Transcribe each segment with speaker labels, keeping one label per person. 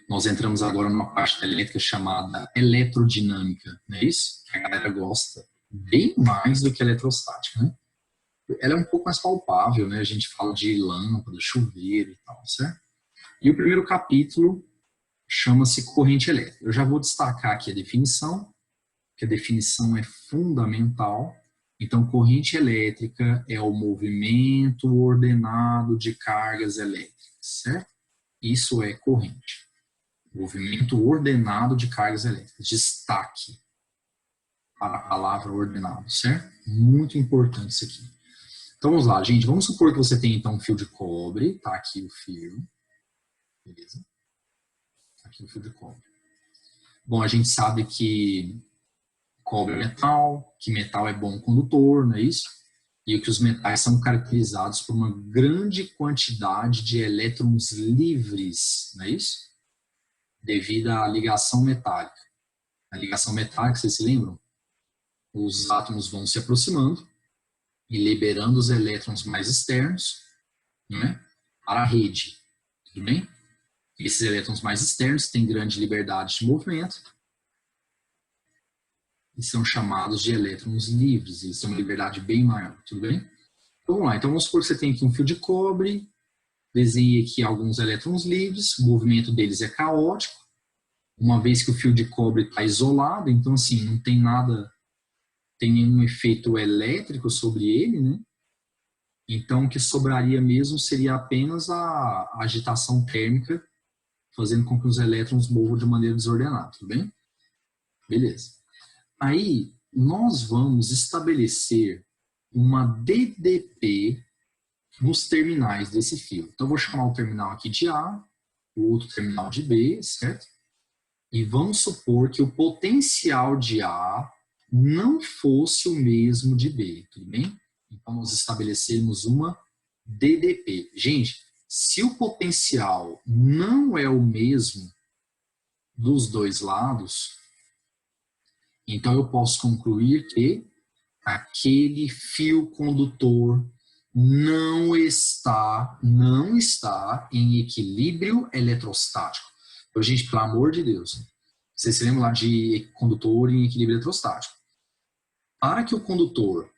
Speaker 1: Nós entramos agora numa parte da elétrica chamada eletrodinâmica, não é isso? Que a galera gosta bem mais do que a eletrostática, né? Ela é um pouco mais palpável, né? A gente fala de lâmpada, chuveiro e tal, certo? E o primeiro capítulo chama-se corrente elétrica. Eu já vou destacar aqui a definição, que a definição é fundamental. Então, corrente elétrica é o movimento ordenado de cargas elétricas, certo? Isso é corrente. Movimento ordenado de cargas elétricas. Destaque para a palavra ordenado, certo? Muito importante isso aqui. Então, vamos lá, gente. Vamos supor que você tem, então, um fio de cobre. Tá aqui o fio. Beleza? Tá aqui o fio de cobre. Bom, a gente sabe que cobre é metal, que metal é bom condutor, não é isso? E que os metais são caracterizados por uma grande quantidade de elétrons livres, não é isso? Devido à ligação metálica. A ligação metálica, vocês se lembram? Os átomos vão se aproximando e liberando os elétrons mais externos, né, para a rede. Tudo bem? Esses elétrons mais externos têm grande liberdade de movimento e são chamados de elétrons livres. Eles têm uma liberdade bem maior. Tudo bem? Então, vamos lá. Então, vamos supor que você tem aqui um fio de cobre, desenhe aqui alguns elétrons livres, o movimento deles é caótico, uma vez que o fio de cobre está isolado, então, assim, não tem nada, tem nenhum efeito elétrico sobre ele, né? Então, o que sobraria mesmo seria apenas a agitação térmica, fazendo com que os elétrons movam de maneira desordenada, tudo bem? Beleza. Aí, nós vamos estabelecer uma DDP nos terminais desse fio. Então, eu vou chamar o terminal aqui de A, o outro terminal de B, certo? E vamos supor que o potencial de A não fosse o mesmo de B, tudo bem? Então, nós estabelecemos uma DDP. Gente, se o potencial não é o mesmo dos dois lados, então eu posso concluir que aquele fio condutor não está em equilíbrio eletrostático. Então, gente, pelo amor de Deus, vocês se lembram lá de condutor em equilíbrio eletrostático? Para que o condutor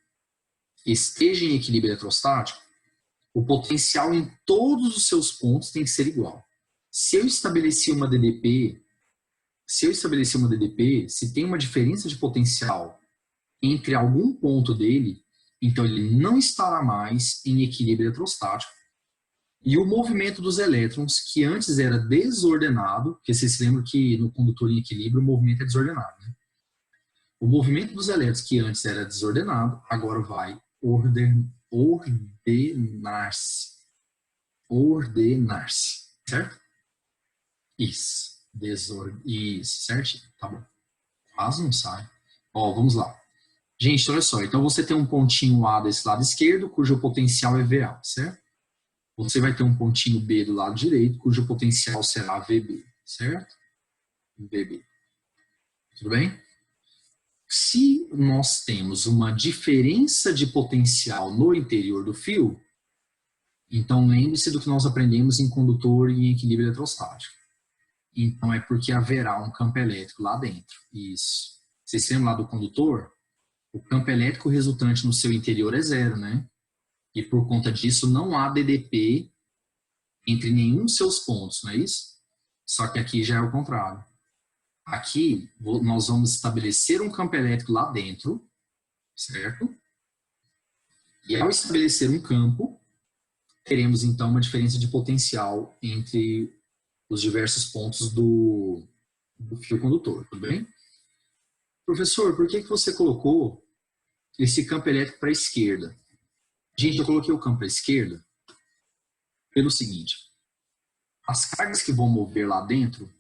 Speaker 1: esteja em equilíbrio eletrostático, o potencial em todos os seus pontos tem que ser igual. Se eu estabeleci uma DDP, se tem uma diferença de potencial entre algum ponto dele, então ele não estará mais em equilíbrio eletrostático. E o movimento dos elétrons, que antes era desordenado, porque vocês se lembram que no condutor em equilíbrio o movimento é desordenado, né? O movimento dos elétrons, que antes era desordenado, agora vai ordenar-se. Certo? Isso. Isso, certo? Tá bom. Quase não sai. Ó, vamos lá. Gente, olha só. Então, você tem um pontinho A desse lado esquerdo, cujo potencial é VA, certo? Você vai ter um pontinho B do lado direito, cujo potencial será VB, certo? VB. Tudo bem? Se nós temos uma diferença de potencial no interior do fio, então lembre-se do que nós aprendemos em condutor e em equilíbrio eletrostático. Então é porque haverá um campo elétrico lá dentro. Isso. Vocês lembram lá do condutor? O campo elétrico resultante no seu interior é zero, né? E por conta disso não há DDP entre nenhum dos seus pontos, não é isso? Só que aqui já é o contrário. Aqui nós vamos estabelecer um campo elétrico lá dentro, certo? E ao estabelecer um campo, teremos então uma diferença de potencial entre os diversos pontos do fio condutor, tudo bem? Professor, por que você colocou esse campo elétrico para a esquerda? Gente, eu coloquei o campo para a esquerda pelo seguinte: as cargas que vão mover lá dentro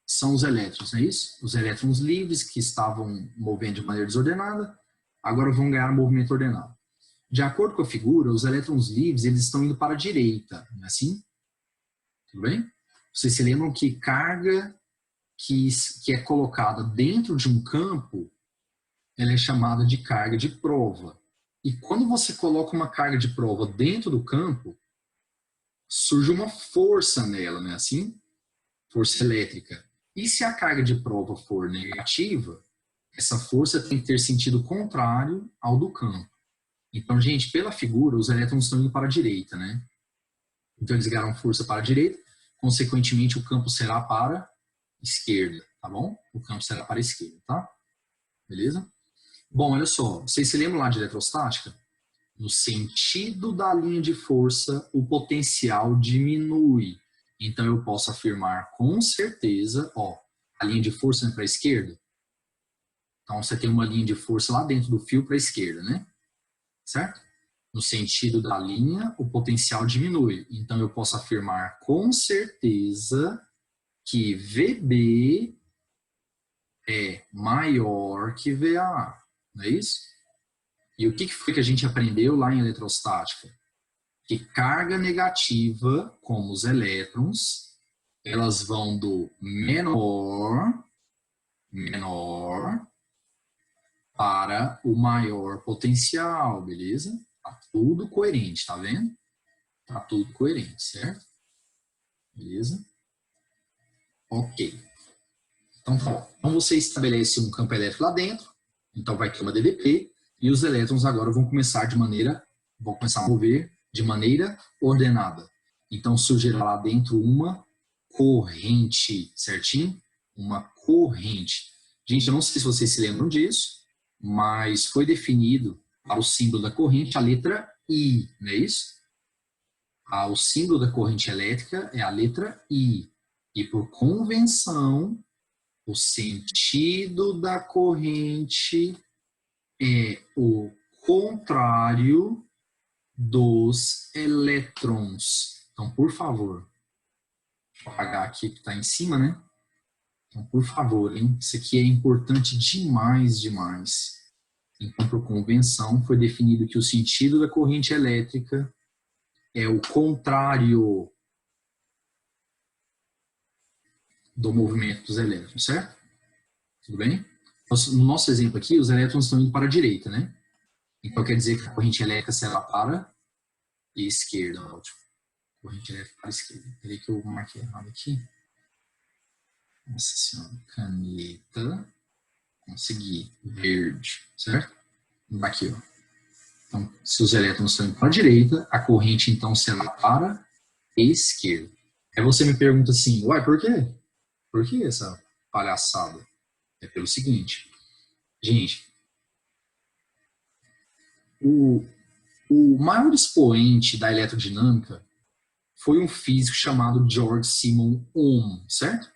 Speaker 1: são os elétrons, não é isso? Os elétrons livres que estavam movendo de maneira desordenada, agora vão ganhar um movimento ordenado. De acordo com a figura, os elétrons livres eles estão indo para a direita, não é assim? Tudo bem? Vocês se lembram que carga que é colocada dentro de um campo, ela é chamada de carga de prova. E quando você coloca uma carga de prova dentro do campo, surge uma força nela, não é assim? força elétrica. E se a carga de prova for negativa, essa força tem que ter sentido contrário ao do campo. Então, gente, pela figura, os elétrons estão indo para a direita, né? Então, eles ganharam força para a direita, consequentemente, o campo será para a esquerda, tá bom? O campo será para a esquerda, tá? Beleza? Bom, olha só, vocês se lembram lá de eletrostática? No sentido da linha de força, o potencial diminui. Então, eu posso afirmar com certeza, ó, a linha de força é para a esquerda. Então, você tem uma linha de força lá dentro do fio para a esquerda, né? Certo? No sentido da linha, o potencial diminui. Então, eu posso afirmar com certeza que VB é maior que VA. Não é isso? E o que foi que a gente aprendeu lá em eletrostática? Que carga negativa, como os elétrons, elas vão do menor para o maior potencial, beleza? Tá tudo coerente, tá vendo? Tá tudo coerente, certo? Beleza? Ok. Então tá bom. Então você estabelece um campo elétrico lá dentro, então vai ter uma DDP, e os elétrons agora vão começar a mover de maneira ordenada. Então surgirá lá dentro uma corrente, certinho? Uma corrente. Gente, eu não sei se vocês se lembram disso, mas foi definido para o símbolo da corrente a letra I, não é isso? O símbolo da corrente elétrica é a letra I. E por convenção, o sentido da corrente é o contrário dos elétrons. Então, por favor, vou apagar aqui que está em cima, né? Então, por favor, hein? Isso aqui é importante demais, demais. Então, por convenção, foi definido que o sentido da corrente elétrica é o contrário do movimento dos elétrons, certo? Tudo bem? No nosso exemplo aqui, os elétrons estão indo para a direita, né? Então, quer dizer que a corrente elétrica será para a esquerda. Ótimo. Corrente elétrica para a esquerda. Peraí que eu marquei errado aqui. Nossa senhora. Caneta. Consegui. Verde. Certo? Aqui, ó. Então, se os elétrons estão indo para a direita, a corrente, então, será para a esquerda. Aí você me pergunta assim, uai, por quê? Por que essa palhaçada? É pelo seguinte, gente, o maior expoente da eletrodinâmica foi um físico chamado George Simon Ohm, certo?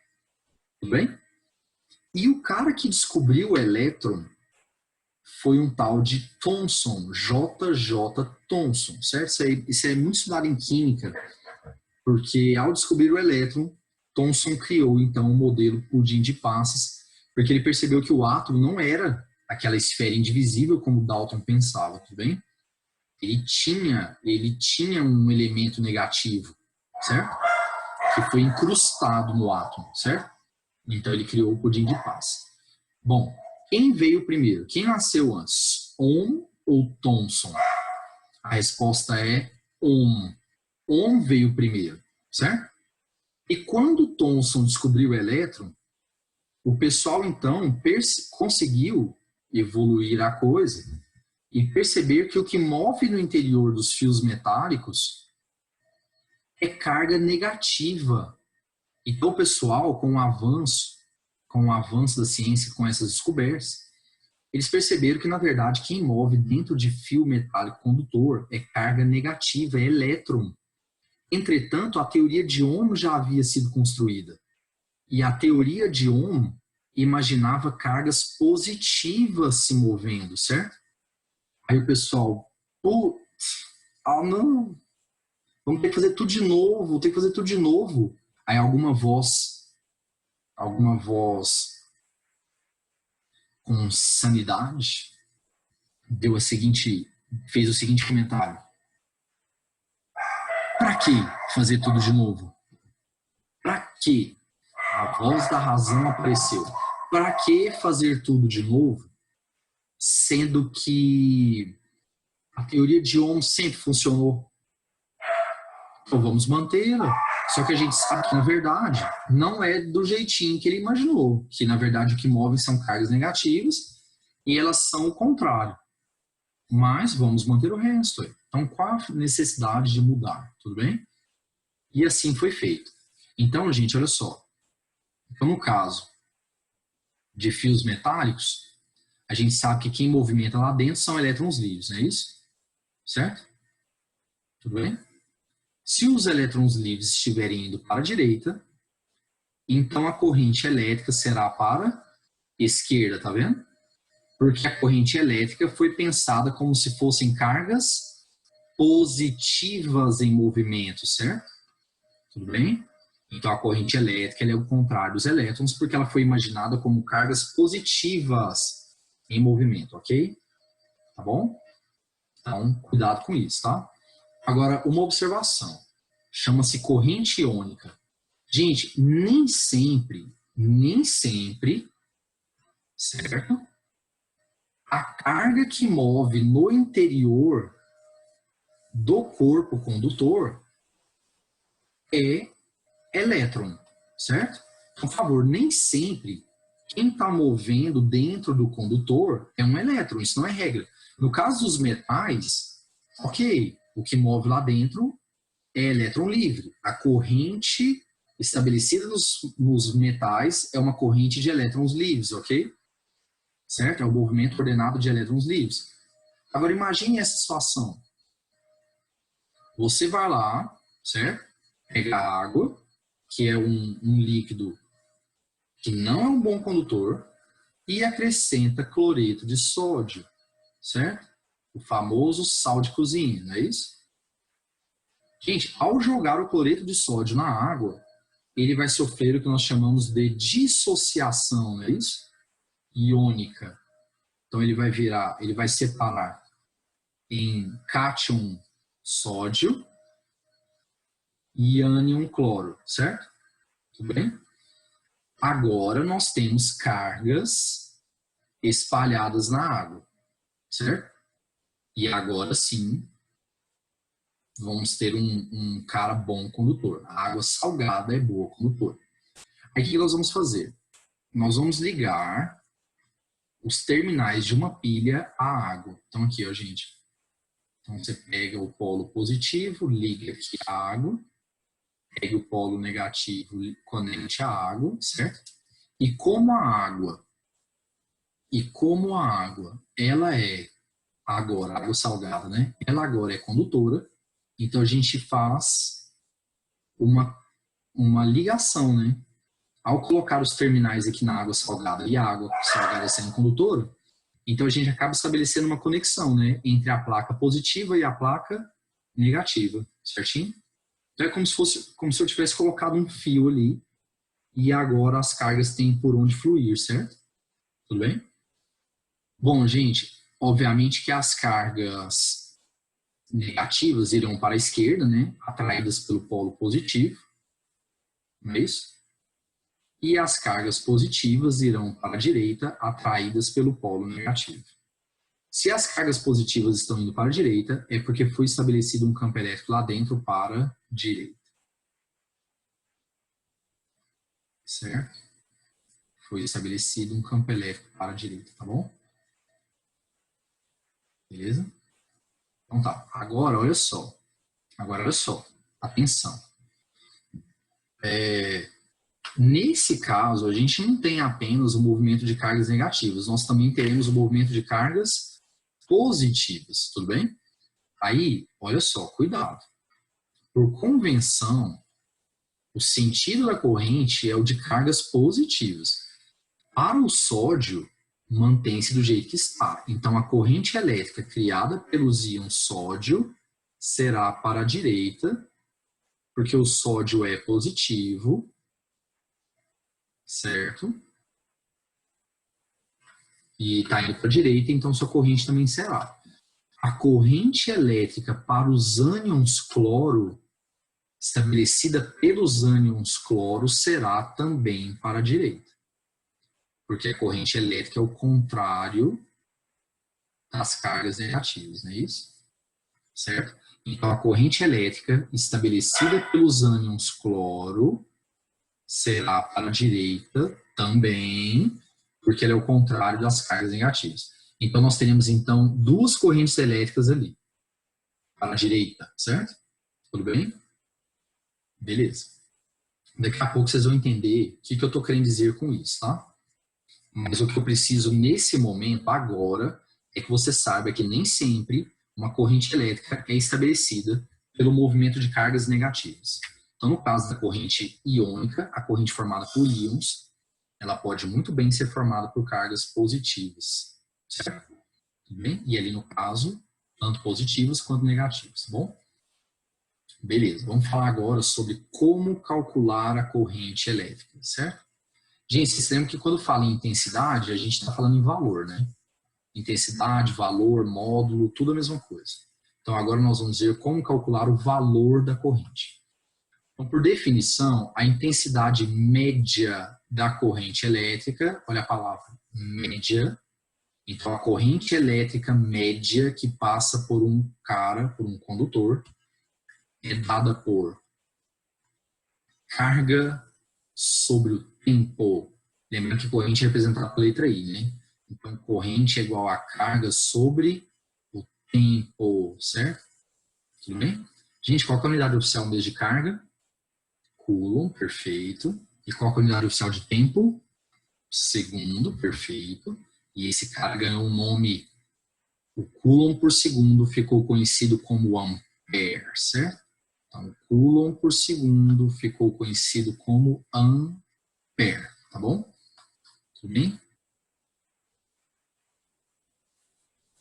Speaker 1: Tudo bem? E o cara que descobriu o elétron foi um tal de Thomson, J.J. Thomson, certo? Isso é muito estudado em química, porque ao descobrir o elétron, Thomson criou, então, um modelo pudim de passas, porque ele percebeu que o átomo não era aquela esfera indivisível como Dalton pensava, tudo bem? Ele tinha um elemento negativo, certo? Que foi incrustado no átomo, certo? Então ele criou o pudim de passas. Bom, quem veio primeiro? Quem nasceu antes? Ohm ou Thomson? A resposta é Ohm. Ohm veio primeiro, certo? E quando Thomson descobriu o elétron, o pessoal, então, conseguiu evoluir a coisa e perceber que o que move no interior dos fios metálicos é carga negativa. Então, o pessoal, com o avanço da ciência, com essas descobertas, eles perceberam que, na verdade, quem move dentro de fio metálico condutor é carga negativa, é elétron. Entretanto, a teoria de Ohm já havia sido construída. E a teoria de Ohm imaginava cargas positivas se movendo, certo? Aí o pessoal, não, vamos ter que fazer tudo de novo, Aí alguma voz com sanidade fez o seguinte comentário: para que fazer tudo de novo? Para que? A voz da razão apareceu. Para que fazer tudo de novo, sendo que a teoria de Ohm sempre funcionou? Então vamos mantê-la. Só que a gente sabe que, na verdade, não é do jeitinho que ele imaginou, que, na verdade, o que move são cargas negativas e elas são o contrário. Mas vamos manter o resto. Então, qual a necessidade de mudar? Tudo bem? E assim foi feito. Então, gente, olha só. Então, no caso de fios metálicos, a gente sabe que quem movimenta lá dentro são elétrons livres, não é isso? Certo? Tudo bem? Se os elétrons livres estiverem indo para a direita, então a corrente elétrica será para a esquerda, tá vendo? Porque a corrente elétrica foi pensada como se fossem cargas positivas em movimento, certo? Tudo bem? Então a corrente elétrica é o contrário dos elétrons, porque ela foi imaginada como cargas positivas em movimento, ok? Tá bom? Então, cuidado com isso, tá? Agora, uma observação. Chama-se corrente iônica. Gente, nem sempre, certo? A carga que move no interior do corpo condutor é elétron, certo? Então, por favor, nem sempre quem está movendo dentro do condutor é um elétron, isso não é regra. No caso dos metais, ok, o que move lá dentro é elétron livre. A corrente estabelecida nos metais é uma corrente de elétrons livres, ok? Certo? É o movimento ordenado de elétrons livres. Agora, imagine essa situação. Você vai lá, certo? Pega água, que é um líquido que não é um bom condutor, e acrescenta cloreto de sódio, certo? O famoso sal de cozinha, não é isso? Gente, ao jogar o cloreto de sódio na água, ele vai sofrer o que nós chamamos de dissociação, não é isso? Iônica. Então ele vai separar em cátion sódio e ânion cloro, certo? Tudo bem? Agora nós temos cargas espalhadas na água, certo? E agora sim, vamos ter um cara bom condutor. A água salgada é boa condutora. Aí o que nós vamos fazer? Nós vamos ligar os terminais de uma pilha à água. Então aqui, ó, gente. Então você pega o polo positivo, liga aqui a água, pega o polo negativo, conecte a água, certo? E como a água, ela é agora, água salgada, né? Ela agora é condutora, então a gente faz uma ligação, né? Ao colocar os terminais aqui na água salgada e a água salgada sendo condutora, então a gente acaba estabelecendo uma conexão, né? Entre a placa positiva e a placa negativa, certinho? Então é como se eu tivesse colocado um fio ali e agora as cargas têm por onde fluir, certo? Tudo bem? Bom, gente, obviamente que as cargas negativas irão para a esquerda, né? Atraídas pelo polo positivo, não é isso? E as cargas positivas irão para a direita, atraídas pelo polo negativo. Se as cargas positivas estão indo para a direita, é porque foi estabelecido um campo elétrico lá dentro para a direita. Certo? Foi estabelecido um campo elétrico para a direita, tá bom? Beleza? Então tá. Agora, olha só. Atenção. Nesse caso, a gente não tem apenas o movimento de cargas negativas, nós também teremos o movimento de cargas positivas, tudo bem? Aí, olha só, cuidado. Por convenção, o sentido da corrente é o de cargas positivas. Para o sódio, mantém-se do jeito que está. Então, a corrente elétrica criada pelos íons sódio será para a direita, porque o sódio é positivo, certo? E está indo para a direita, então sua corrente também será. A corrente elétrica para os ânions cloro, estabelecida pelos ânions cloro, será também para a direita. Porque a corrente elétrica é o contrário das cargas negativas, não é isso? Certo? Então, a corrente elétrica estabelecida pelos ânions cloro será para a direita também, porque ele é o contrário das cargas negativas. Então, nós teremos, então, duas correntes elétricas ali, para a direita, certo? Tudo bem? Beleza. Daqui a pouco vocês vão entender o que eu estou querendo dizer com isso, tá? Mas o que eu preciso nesse momento, agora, é que você saiba que nem sempre uma corrente elétrica é estabelecida pelo movimento de cargas negativas. Então, no caso da corrente iônica, a corrente formada por íons, ela pode muito bem ser formada por cargas positivas, certo? Tudo bem? E ali, no caso, tanto positivas quanto negativas, tá bom? Beleza, vamos falar agora sobre como calcular a corrente elétrica, certo? Gente, vocês lembram que quando fala em intensidade, a gente está falando em valor, né? Intensidade, valor, módulo, tudo a mesma coisa. Então, agora nós vamos ver como calcular o valor da corrente. Então, por definição, a intensidade média da corrente elétrica, olha a palavra média. Então, a corrente elétrica média que passa por um por um condutor, é dada por carga sobre o tempo. Lembrando que corrente é representada pela letra I, né? Então, corrente é igual a carga sobre o tempo, certo? Tudo bem? Gente, qual é a unidade oficial de carga? Coulomb, perfeito. E qual é a unidade oficial de tempo? Segundo, perfeito. E esse cara ganhou um nome, o Coulomb por segundo ficou conhecido como ampere, certo? Então, Coulomb por segundo ficou conhecido como ampere, tá bom? Tudo bem?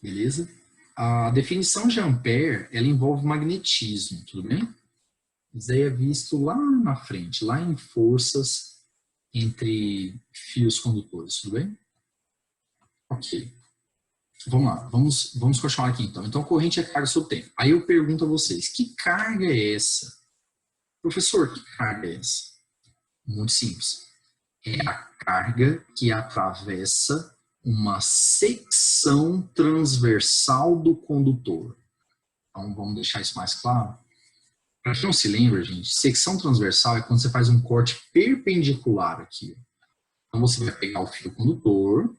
Speaker 1: Beleza? A definição de ampere, ela envolve magnetismo, tudo bem? Isso aí é visto lá na frente, lá em forças entre fios condutores, tudo bem? Ok. Vamos lá, vamos continuar aqui então. Então, corrente é carga sobre tempo. Aí eu pergunto a vocês, que carga é essa? Professor, que carga é essa? Muito simples. É a carga que atravessa uma secção transversal do condutor. Então, vamos deixar isso mais claro. Para quem não se lembra, gente, secção transversal é quando você faz um corte perpendicular aqui. Então, você vai pegar o fio condutor,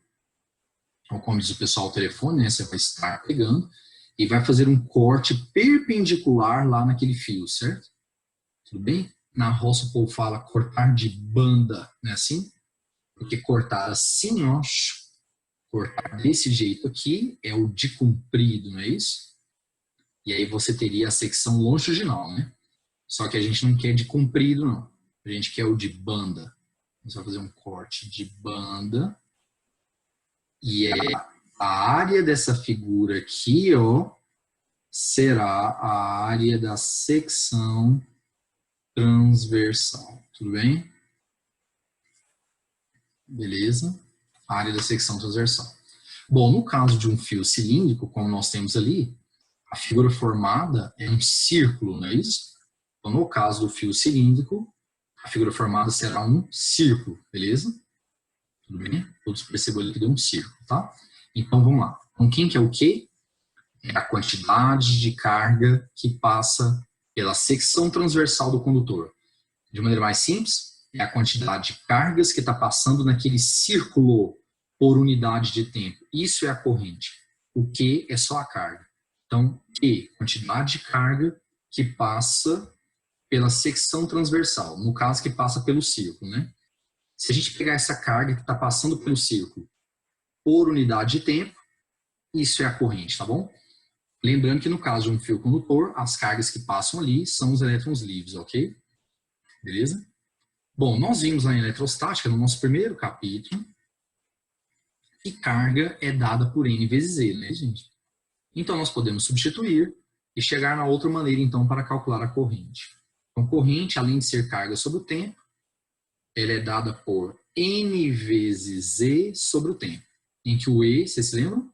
Speaker 1: ou como diz o pessoal ao telefone, né, você vai estar pegando, e vai fazer um corte perpendicular lá naquele fio, certo? Tudo bem? Na roça o povo fala cortar de banda, não é assim? Porque cortar assim, ó, cortar desse jeito aqui é o de comprido, não é isso? E aí você teria a secção longitudinal, né? Só que a gente não quer de comprido, não. A gente quer o de banda. Você vai fazer um corte de banda. E a área dessa figura aqui, ó, será a área da secção transversal. Tudo bem? Beleza? A área da secção transversal. Bom, no caso de um fio cilíndrico, como nós temos ali, a figura formada é um círculo, não é isso? Então, no caso do fio cilíndrico, a figura formada será um círculo, beleza? Tudo bem? Todos percebam que deu um círculo, tá? Então, vamos lá. Então, quem que é o quê? É a quantidade de carga que passa pela secção transversal do condutor. De maneira mais simples, é a quantidade de cargas que está passando naquele círculo por unidade de tempo. Isso é a corrente. O Q é só a carga. Então, Q, quantidade de carga que passa pela secção transversal. No caso, que passa pelo círculo, né? Se a gente pegar essa carga que está passando pelo círculo por unidade de tempo, isso é a corrente, tá bom? Lembrando que no caso de um fio condutor, as cargas que passam ali são os elétrons livres, ok? Beleza? Bom, nós vimos lá em eletrostática, no nosso primeiro capítulo, que carga é dada por N vezes E, né, gente? Então, nós podemos substituir e chegar na outra maneira, então, para calcular a corrente. Então, corrente, além de ser carga sobre o tempo, ela é dada por N vezes E sobre o tempo. Em que o E, vocês se lembram?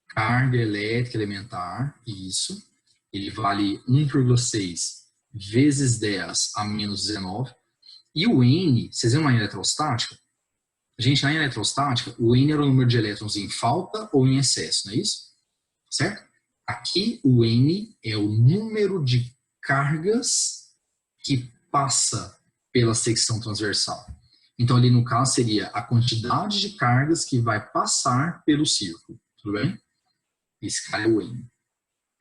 Speaker 1: Carga elétrica elementar, isso. Ele vale 1,6 vezes 10 a menos 19. E o N, vocês lembram na eletrostática? Gente, na eletrostática, o N era o número de elétrons em falta ou em excesso, não é isso? Certo? Aqui o N é o número de cargas que passa pela secção transversal. Então, ali no caso, seria a quantidade de cargas que vai passar pelo círculo. Tudo bem? Esse cara é o N.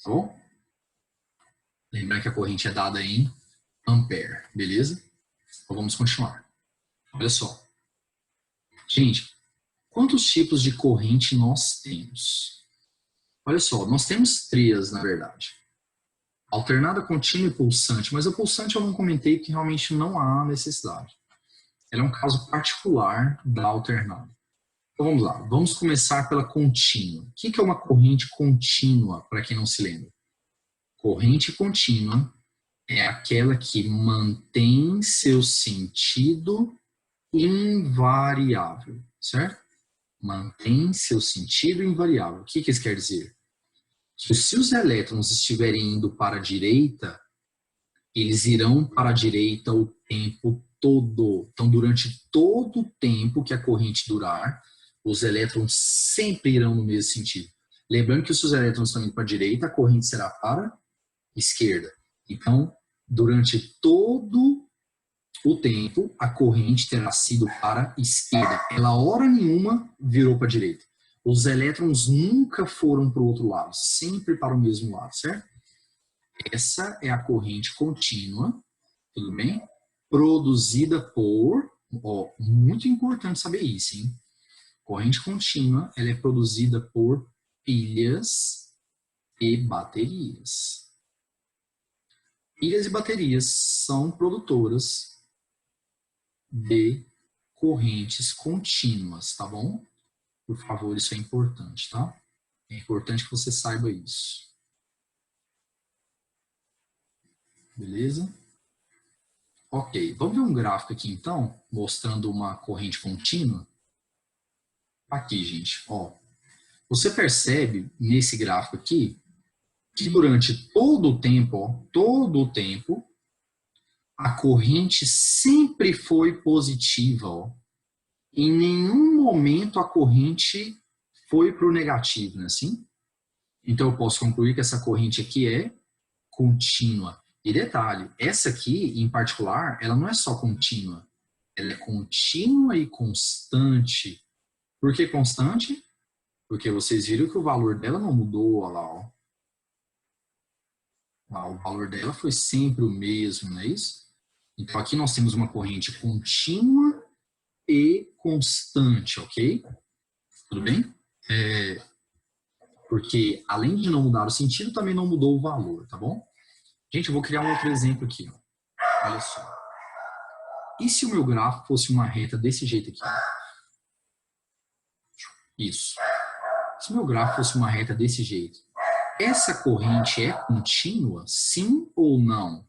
Speaker 1: Tá bom? Lembrando que a corrente é dada em ampere. Beleza? Então, vamos continuar. Olha só. Gente, quantos tipos de corrente nós temos? Olha só, nós temos 3, na verdade. Alternada, contínua e pulsante. Mas a pulsante eu não comentei que realmente não há necessidade. Ela é um caso particular da alternada. Então vamos lá, vamos começar pela contínua. O que é uma corrente contínua, para quem não se lembra? Corrente contínua é aquela que mantém seu sentido invariável, certo? Mantém seu sentido invariável. O que isso quer dizer? Que se os elétrons estiverem indo para a direita, eles irão para a direita o tempo todo. Então, durante todo o tempo que a corrente durar, os elétrons sempre irão no mesmo sentido. Lembrando que se os elétrons estão indo para a direita, a corrente será para a esquerda. Então, durante todo o tempo, a corrente terá sido para a esquerda. Ela, hora nenhuma, virou para a direita. Os elétrons nunca foram para o outro lado, sempre para o mesmo lado, certo? Essa é a corrente contínua, tudo bem? Produzida por, muito importante saber isso, hein? Corrente contínua, ela é produzida por pilhas e baterias. Pilhas e baterias são produtoras de correntes contínuas, tá bom? Por favor, isso é importante, tá? É importante que você saiba isso. Beleza? Ok, vamos ver um gráfico aqui então, mostrando uma corrente contínua. Aqui, gente, ó. Você percebe nesse gráfico aqui que durante todo o tempo, a corrente sempre foi positiva, ó. Em nenhum momento a corrente foi para o negativo, não é assim? Então eu posso concluir que essa corrente aqui é contínua. E detalhe, essa aqui, em particular, ela não é só contínua. Ela é contínua e constante. Por que constante? Porque vocês viram que o valor dela não mudou, olha lá, ó. O valor dela foi sempre o mesmo, não é isso? Então aqui nós temos uma corrente contínua e constante, ok? Tudo bem? Porque além de não mudar o sentido, também não mudou o valor, tá bom? Gente, eu vou criar um outro exemplo aqui, ó. Olha só. E se o meu gráfico fosse uma reta desse jeito aqui? Isso. Se o meu gráfico fosse uma reta desse jeito, essa corrente é contínua, sim ou não?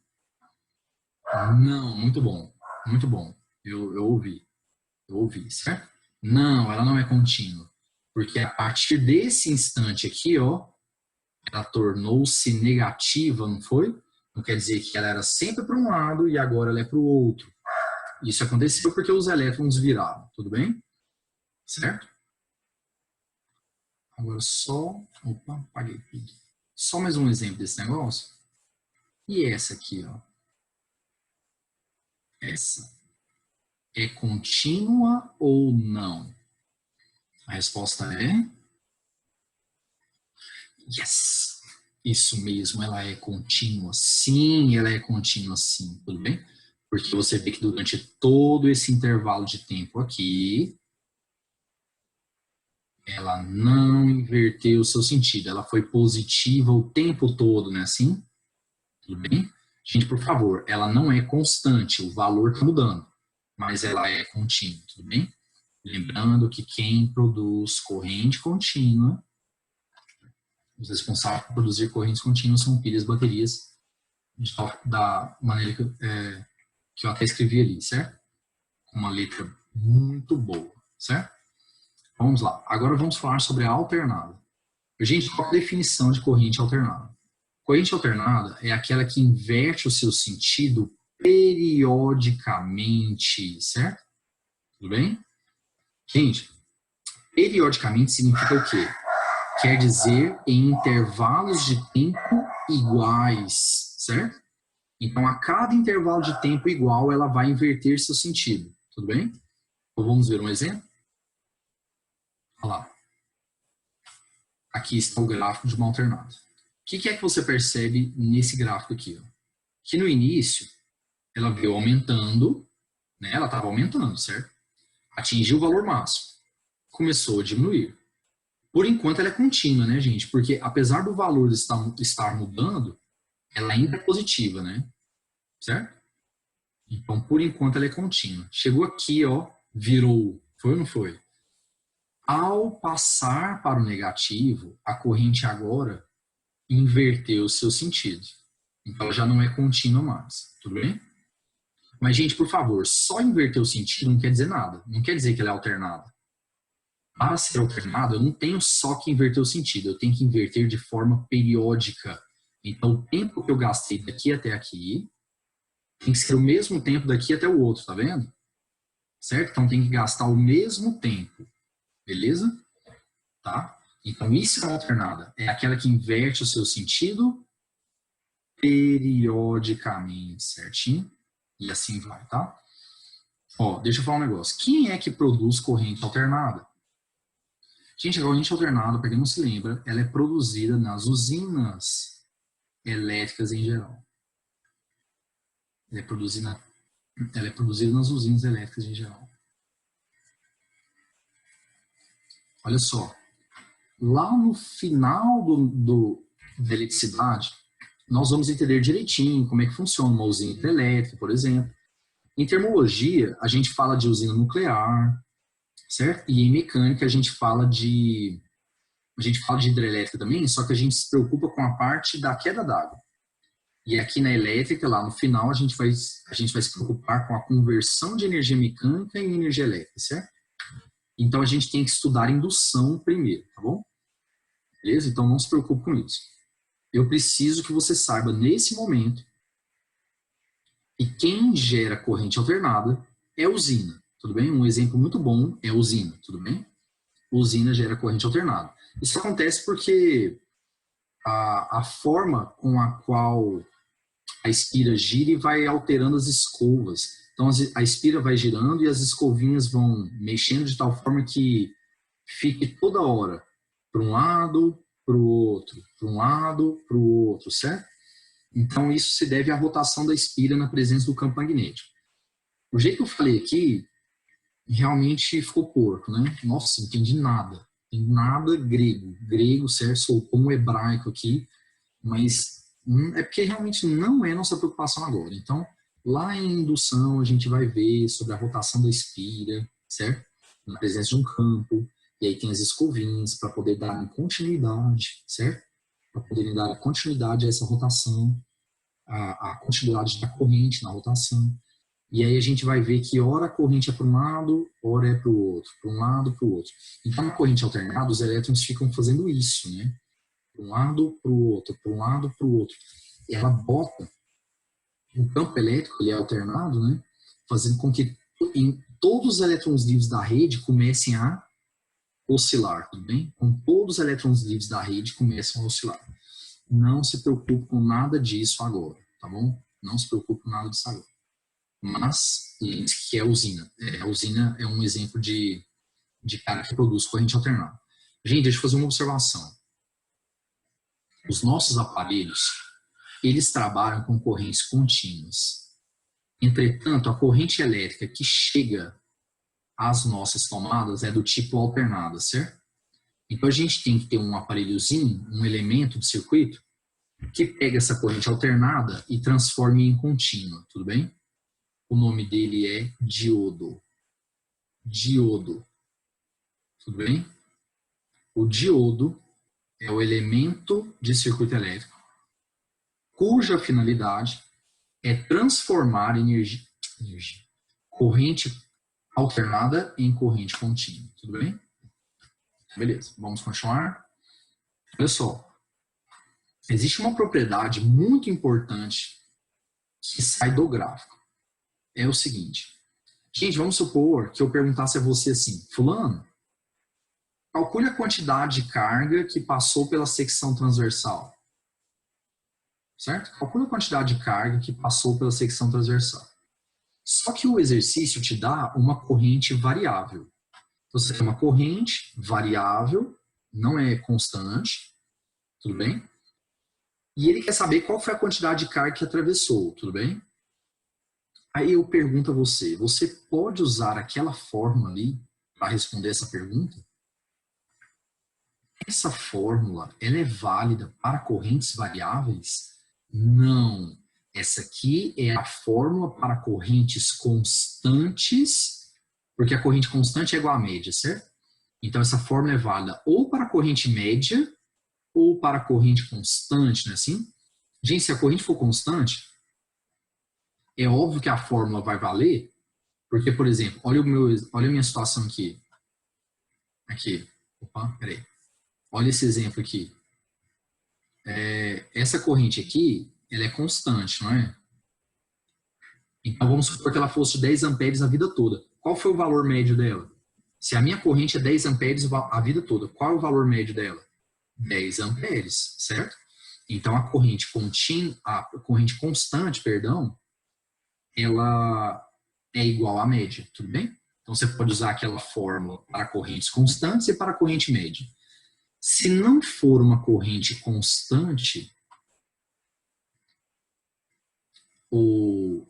Speaker 1: Não, muito bom. Muito bom. Eu ouvi, certo? Não, ela não é contínua. Porque a partir desse instante aqui, ó, ela tornou-se negativa, não foi? Não quer dizer que ela era sempre para um lado e agora ela é para o outro. Isso aconteceu porque os elétrons viraram, tudo bem? Certo? Agora só... Opa, apaguei tudo. Só mais um exemplo desse negócio. E essa aqui, ó. Essa é contínua ou não? A resposta é... Yes! Isso mesmo, ela é contínua. Sim, ela é contínua, sim. Tudo bem? Porque você vê que durante todo esse intervalo de tempo aqui, ela não inverteu o seu sentido. Ela foi positiva o tempo todo, né? Assim? Tudo bem? Gente, por favor, ela não é constante. O valor está mudando. Mas ela é contínua, tudo bem? Lembrando que quem produz corrente contínua, os responsáveis por produzir correntes contínuas são pilhas, baterias, da maneira que eu até escrevi ali, certo? Com uma letra muito boa, certo? Vamos lá. Agora vamos falar sobre a alternada. Gente, qual é a definição de corrente alternada? Corrente alternada é aquela que inverte o seu sentido periodicamente, certo? Tudo bem? Gente, periodicamente significa o quê? quer dizer em intervalos de tempo iguais, certo? Então, a cada intervalo de tempo igual, ela vai inverter seu sentido, tudo bem? Então, vamos ver um exemplo? Olha lá. Aqui está o gráfico de uma alternada. O que é que você percebe nesse gráfico aqui? Ó? Que no início, ela veio aumentando, né? Ela estava aumentando, certo? Atingiu o valor máximo. Começou a diminuir. Por enquanto, ela é contínua, né, gente? Porque apesar do valor estar mudando, ela ainda é positiva, né? Certo? Então, por enquanto, ela é contínua. Chegou aqui, ó, virou. Foi ou não foi? Ao passar para o negativo, a corrente agora inverteu o seu sentido. Então, ela já não é contínua mais. Tudo bem? Mas, gente, por favor, só inverter o sentido não quer dizer nada. Não quer dizer que ela é alternada. Para ser alternada, eu não tenho só que inverter o sentido. Eu tenho que inverter de forma periódica. Então, o tempo que eu gastei daqui até aqui tem que ser o mesmo tempo daqui até o outro, tá vendo? Certo? Então, tem que gastar o mesmo tempo. Beleza? Tá? Então, isso é uma alternada. É aquela que inverte o seu sentido periodicamente, certinho? E assim vai, tá? Ó, deixa eu falar um negócio. Quem é que produz corrente alternada? Gente, a corrente alternada, para quem não se lembra, ela é produzida nas usinas elétricas em geral. Ela é produzida nas usinas elétricas em geral. Olha só. Lá no final da eletricidade, nós vamos entender direitinho como é que funciona uma usina hidrelétrica, por exemplo. Em termologia, a gente fala de usina nuclear, certo? E em mecânica, a gente fala de hidrelétrica também, só que a gente se preocupa com a parte da queda d'água. E aqui na elétrica, lá no final, a gente vai se preocupar com a conversão de energia mecânica em energia elétrica, certo? Então, a gente tem que estudar indução primeiro, tá bom? Beleza? Então, não se preocupe com isso. Eu preciso que você saiba, nesse momento, que quem gera corrente alternada é a usina, tudo bem? Um exemplo muito bom é a usina, tudo bem? Usina gera corrente alternada. Isso acontece porque a forma com a qual a espira gira e vai alterando as escovas. Então, a espira vai girando e as escovinhas vão mexendo de tal forma que fique toda hora para um lado, para o outro, para um lado, para o outro, certo? Então, isso se deve à rotação da espira na presença do campo magnético. O jeito que eu falei aqui, realmente ficou porco, né? Nossa, não entendi nada. Tem nada grego. Grego, certo? Sou como hebraico aqui, mas é porque realmente não é nossa preocupação agora. Então, lá em indução, a gente vai ver sobre a rotação da espira, certo? Na presença de um campo, e aí tem as escovinhas para poder dar continuidade, certo? Para poderem dar continuidade a essa rotação, a continuidade da corrente na rotação. E aí a gente vai ver que ora a corrente é para um lado, ora é para o outro, para um lado, para o outro. Então, na corrente alternada, os elétrons ficam fazendo isso, né? Para um lado, para o outro, para um lado, para o outro. E ela bota o campo elétrico, ele é alternado, né? Fazendo com que todos os elétrons livres da rede comecem a oscilar, tudo bem? Então, todos os elétrons livres da rede começam a oscilar. Não se preocupe com nada disso agora, tá bom? Não se preocupe com nada disso agora. Mas, que é a usina. A usina é um exemplo de cara que produz corrente alternada. Gente, deixa eu fazer uma observação. Os nossos aparelhos, eles trabalham com correntes contínuas. Entretanto, a corrente elétrica que chega às nossas tomadas é do tipo alternada, certo? Então, a gente tem que ter um aparelhozinho, um elemento do circuito, que pega essa corrente alternada e transforma em contínua, tudo bem? O nome dele é diodo. Diodo. Tudo bem? O diodo é o elemento de circuito elétrico cuja finalidade é transformar corrente alternada em corrente contínua. Tudo bem? Beleza, vamos continuar. Olha só. Existe uma propriedade muito importante que sai do gráfico. É o seguinte. Gente, vamos supor que eu perguntasse a você assim, fulano, Calcule a quantidade de carga que passou pela secção transversal. Certo? Calcule a quantidade de carga que passou pela secção transversal. Só que o exercício te dá uma corrente variável. Então, você tem uma corrente variável, não é constante, tudo bem? E ele quer saber qual foi a quantidade de carga que atravessou, tudo bem? Aí eu pergunto a você, você pode usar aquela fórmula ali para responder essa pergunta? Essa fórmula, ela é válida para correntes variáveis? Não. Essa aqui é a fórmula para correntes constantes, porque a corrente constante é igual à média, certo? Então, essa fórmula é válida ou para a corrente média ou para a corrente constante, não é assim? Gente, se a corrente for constante, é óbvio que a fórmula vai valer, porque, por exemplo, olha a minha situação aqui. Aqui. Opa, peraí. Olha esse exemplo aqui. Essa corrente aqui, ela é constante, não é? Então, vamos supor que ela fosse 10 amperes a vida toda. Qual foi o valor médio dela? Se a minha corrente é 10 amperes a vida toda, qual é o valor médio dela? 10 amperes, certo? Então, a corrente contínua, a corrente constante, perdão, ela é igual à média, tudo bem? Então, você pode usar aquela fórmula para correntes constantes e para corrente média. Se não for uma corrente constante, ou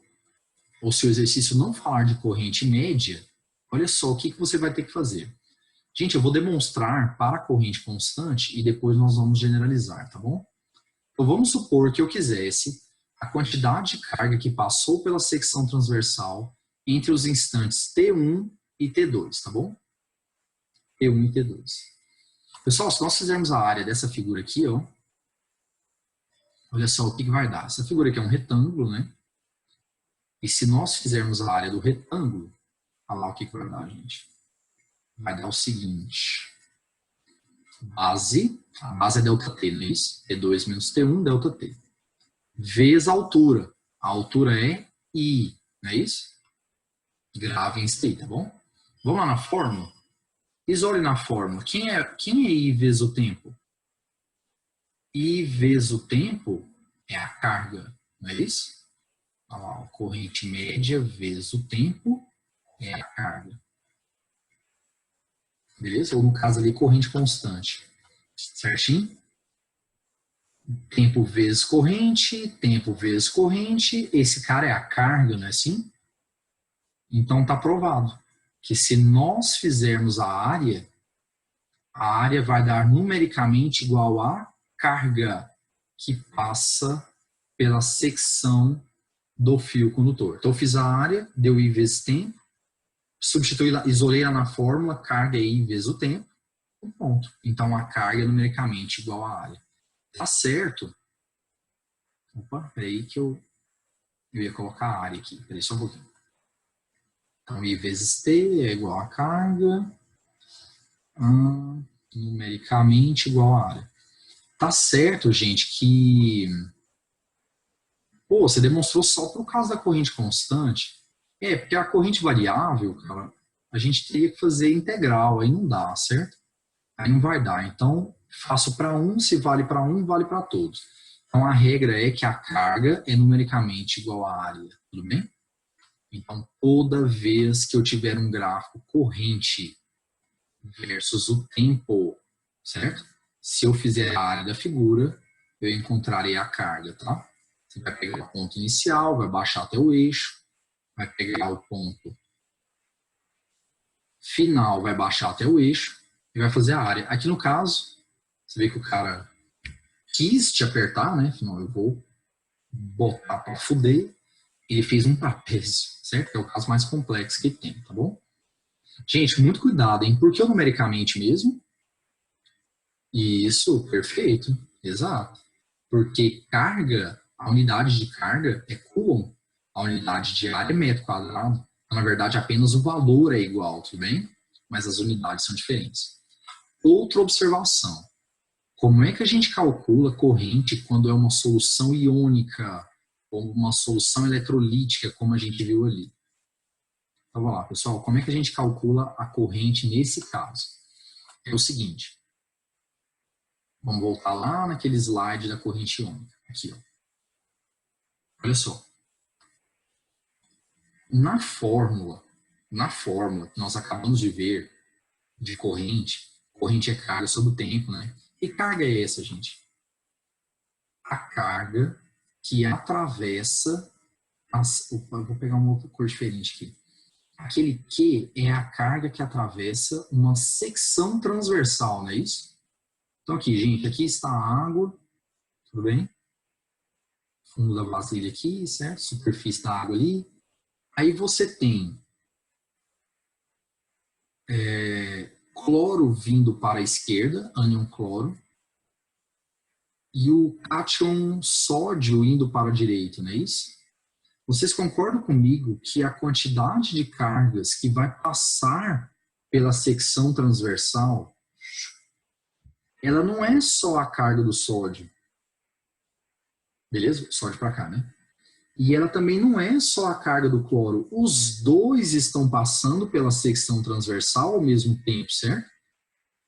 Speaker 1: se o exercício não falar de corrente média, olha só o que você vai ter que fazer. Gente, eu vou demonstrar para a corrente constante e depois nós vamos generalizar, tá bom? Então, vamos supor que eu quisesse a quantidade de carga que passou pela secção transversal entre os instantes T1 e T2, tá bom? T1 e T2. Pessoal, se nós fizermos a área dessa figura aqui, ó, olha só o que vai dar. Essa figura aqui é um retângulo, né? E se nós fizermos a área do retângulo, olha lá o que vai dar, gente. Vai dar o seguinte. Base, a base é ΔT, não é isso? T2 menos T1, ΔT. Vezes a altura. A altura é I, não é isso? Gravem isso aí, tá bom? Vamos lá na fórmula? Isole na fórmula. Quem é I vezes o tempo? I vezes o tempo é a carga, não é isso? Olha lá, a corrente média vezes o tempo é a carga. Beleza? Ou no caso ali, corrente constante. Certinho? Tempo vezes corrente, esse cara é a carga, não é assim? Então tá provado que se nós fizermos a área vai dar numericamente igual a carga que passa pela secção do fio condutor. Então eu fiz a área, deu I vezes tempo, isolei lá na fórmula, carga é I vezes o tempo, e ponto. Então a carga é numericamente igual à área. Tá certo? Opa, peraí que eu ia colocar a área aqui. Peraí só um pouquinho. Então, I vezes T é igual a carga, numericamente igual a área. Tá certo, gente, que... Pô, você demonstrou só por causa da corrente constante. Porque a corrente variável, cara, a gente teria que fazer integral, aí não dá, certo? Aí não vai dar. Então, faço para um, se vale para um, vale para todos. Então, a regra é que a carga é numericamente igual à área, tudo bem? Então, toda vez que eu tiver um gráfico corrente versus o tempo, certo? Se eu fizer a área da figura, eu encontrarei a carga, tá? Você vai pegar o ponto inicial, vai baixar até o eixo, vai pegar o ponto final, vai baixar até o eixo e vai fazer a área. Aqui no caso, você vê que o cara quis te apertar, né? Afinal, eu vou botar para fuder. Ele fez um trapézio, certo? Que é o caso mais complexo que tem, tá bom? Gente, muito cuidado, hein? Por que numericamente mesmo? Isso, perfeito. Exato. Porque carga, a unidade de carga é coulomb. A unidade de área é metro quadrado. Então, na verdade, apenas o valor é igual, tudo bem? Mas as unidades são diferentes. Outra observação. Como é que a gente calcula corrente quando é uma solução iônica ou uma solução eletrolítica, como a gente viu ali? Então, vamos lá, pessoal. Como é que a gente calcula a corrente nesse caso? é o seguinte. Vamos voltar lá naquele slide da corrente iônica. Aqui, ó. Olha só. Na fórmula que nós acabamos de ver de corrente é carga sobre o tempo, né? Que carga é essa, gente? A carga que atravessa vou pegar uma outra cor diferente aqui. Aquele Q é a carga que atravessa uma secção transversal, não é isso? Então aqui, gente, aqui está a água, tudo bem? Fundo da vasilha aqui, certo? Superfície da água ali. Aí você tem cloro vindo para a esquerda, ânion cloro, e o cátion sódio indo para a direita, não é isso? Vocês concordam comigo que a quantidade de cargas que vai passar pela secção transversal, ela não é só a carga do sódio, beleza? Sódio para cá, né? E ela também não é só a carga do cloro. Os dois estão passando pela secção transversal ao mesmo tempo, certo?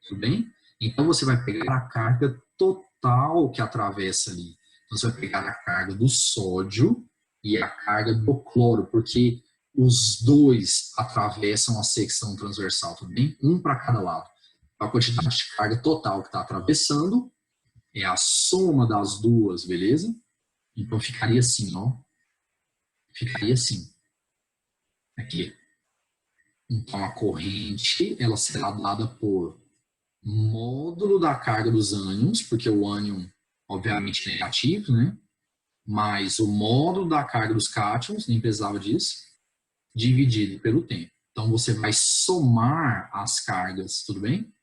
Speaker 1: Tudo bem? Então você vai pegar a carga total que atravessa ali. Então você vai pegar a carga do sódio e a carga do cloro, porque os dois atravessam a secção transversal, tudo bem? Um para cada lado. A quantidade de carga total que está atravessando é a soma das duas, beleza? Então ficaria assim, ó. Ficaria assim. Aqui. Então a corrente, ela será dada por módulo da carga dos ânions, porque o ânion, obviamente, é negativo, né? Mais o módulo da carga dos cátions, nem precisava disso, dividido pelo tempo. Então você vai somar as cargas, tudo bem?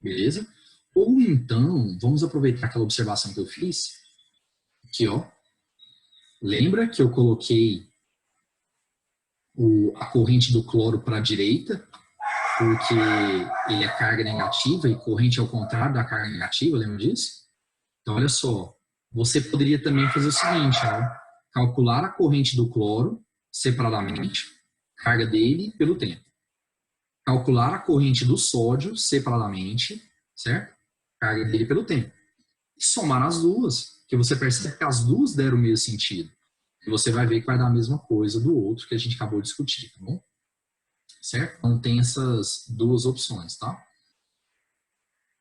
Speaker 1: Beleza? Ou então, vamos aproveitar aquela observação que eu fiz. Aqui, ó. Lembra que eu coloquei a corrente do cloro para a direita, porque ele é carga negativa e corrente é o contrário da carga negativa, lembra disso? Então, olha só, você poderia também fazer o seguinte, ó, calcular a corrente do cloro separadamente, carga dele pelo tempo. Calcular a corrente do sódio separadamente, certo? Carga dele pelo tempo. E somar as duas, que você percebe que as duas deram o mesmo sentido. E você vai ver que vai dar a mesma coisa do outro que a gente acabou de discutir, tá bom? Certo? Então tem essas duas opções, tá?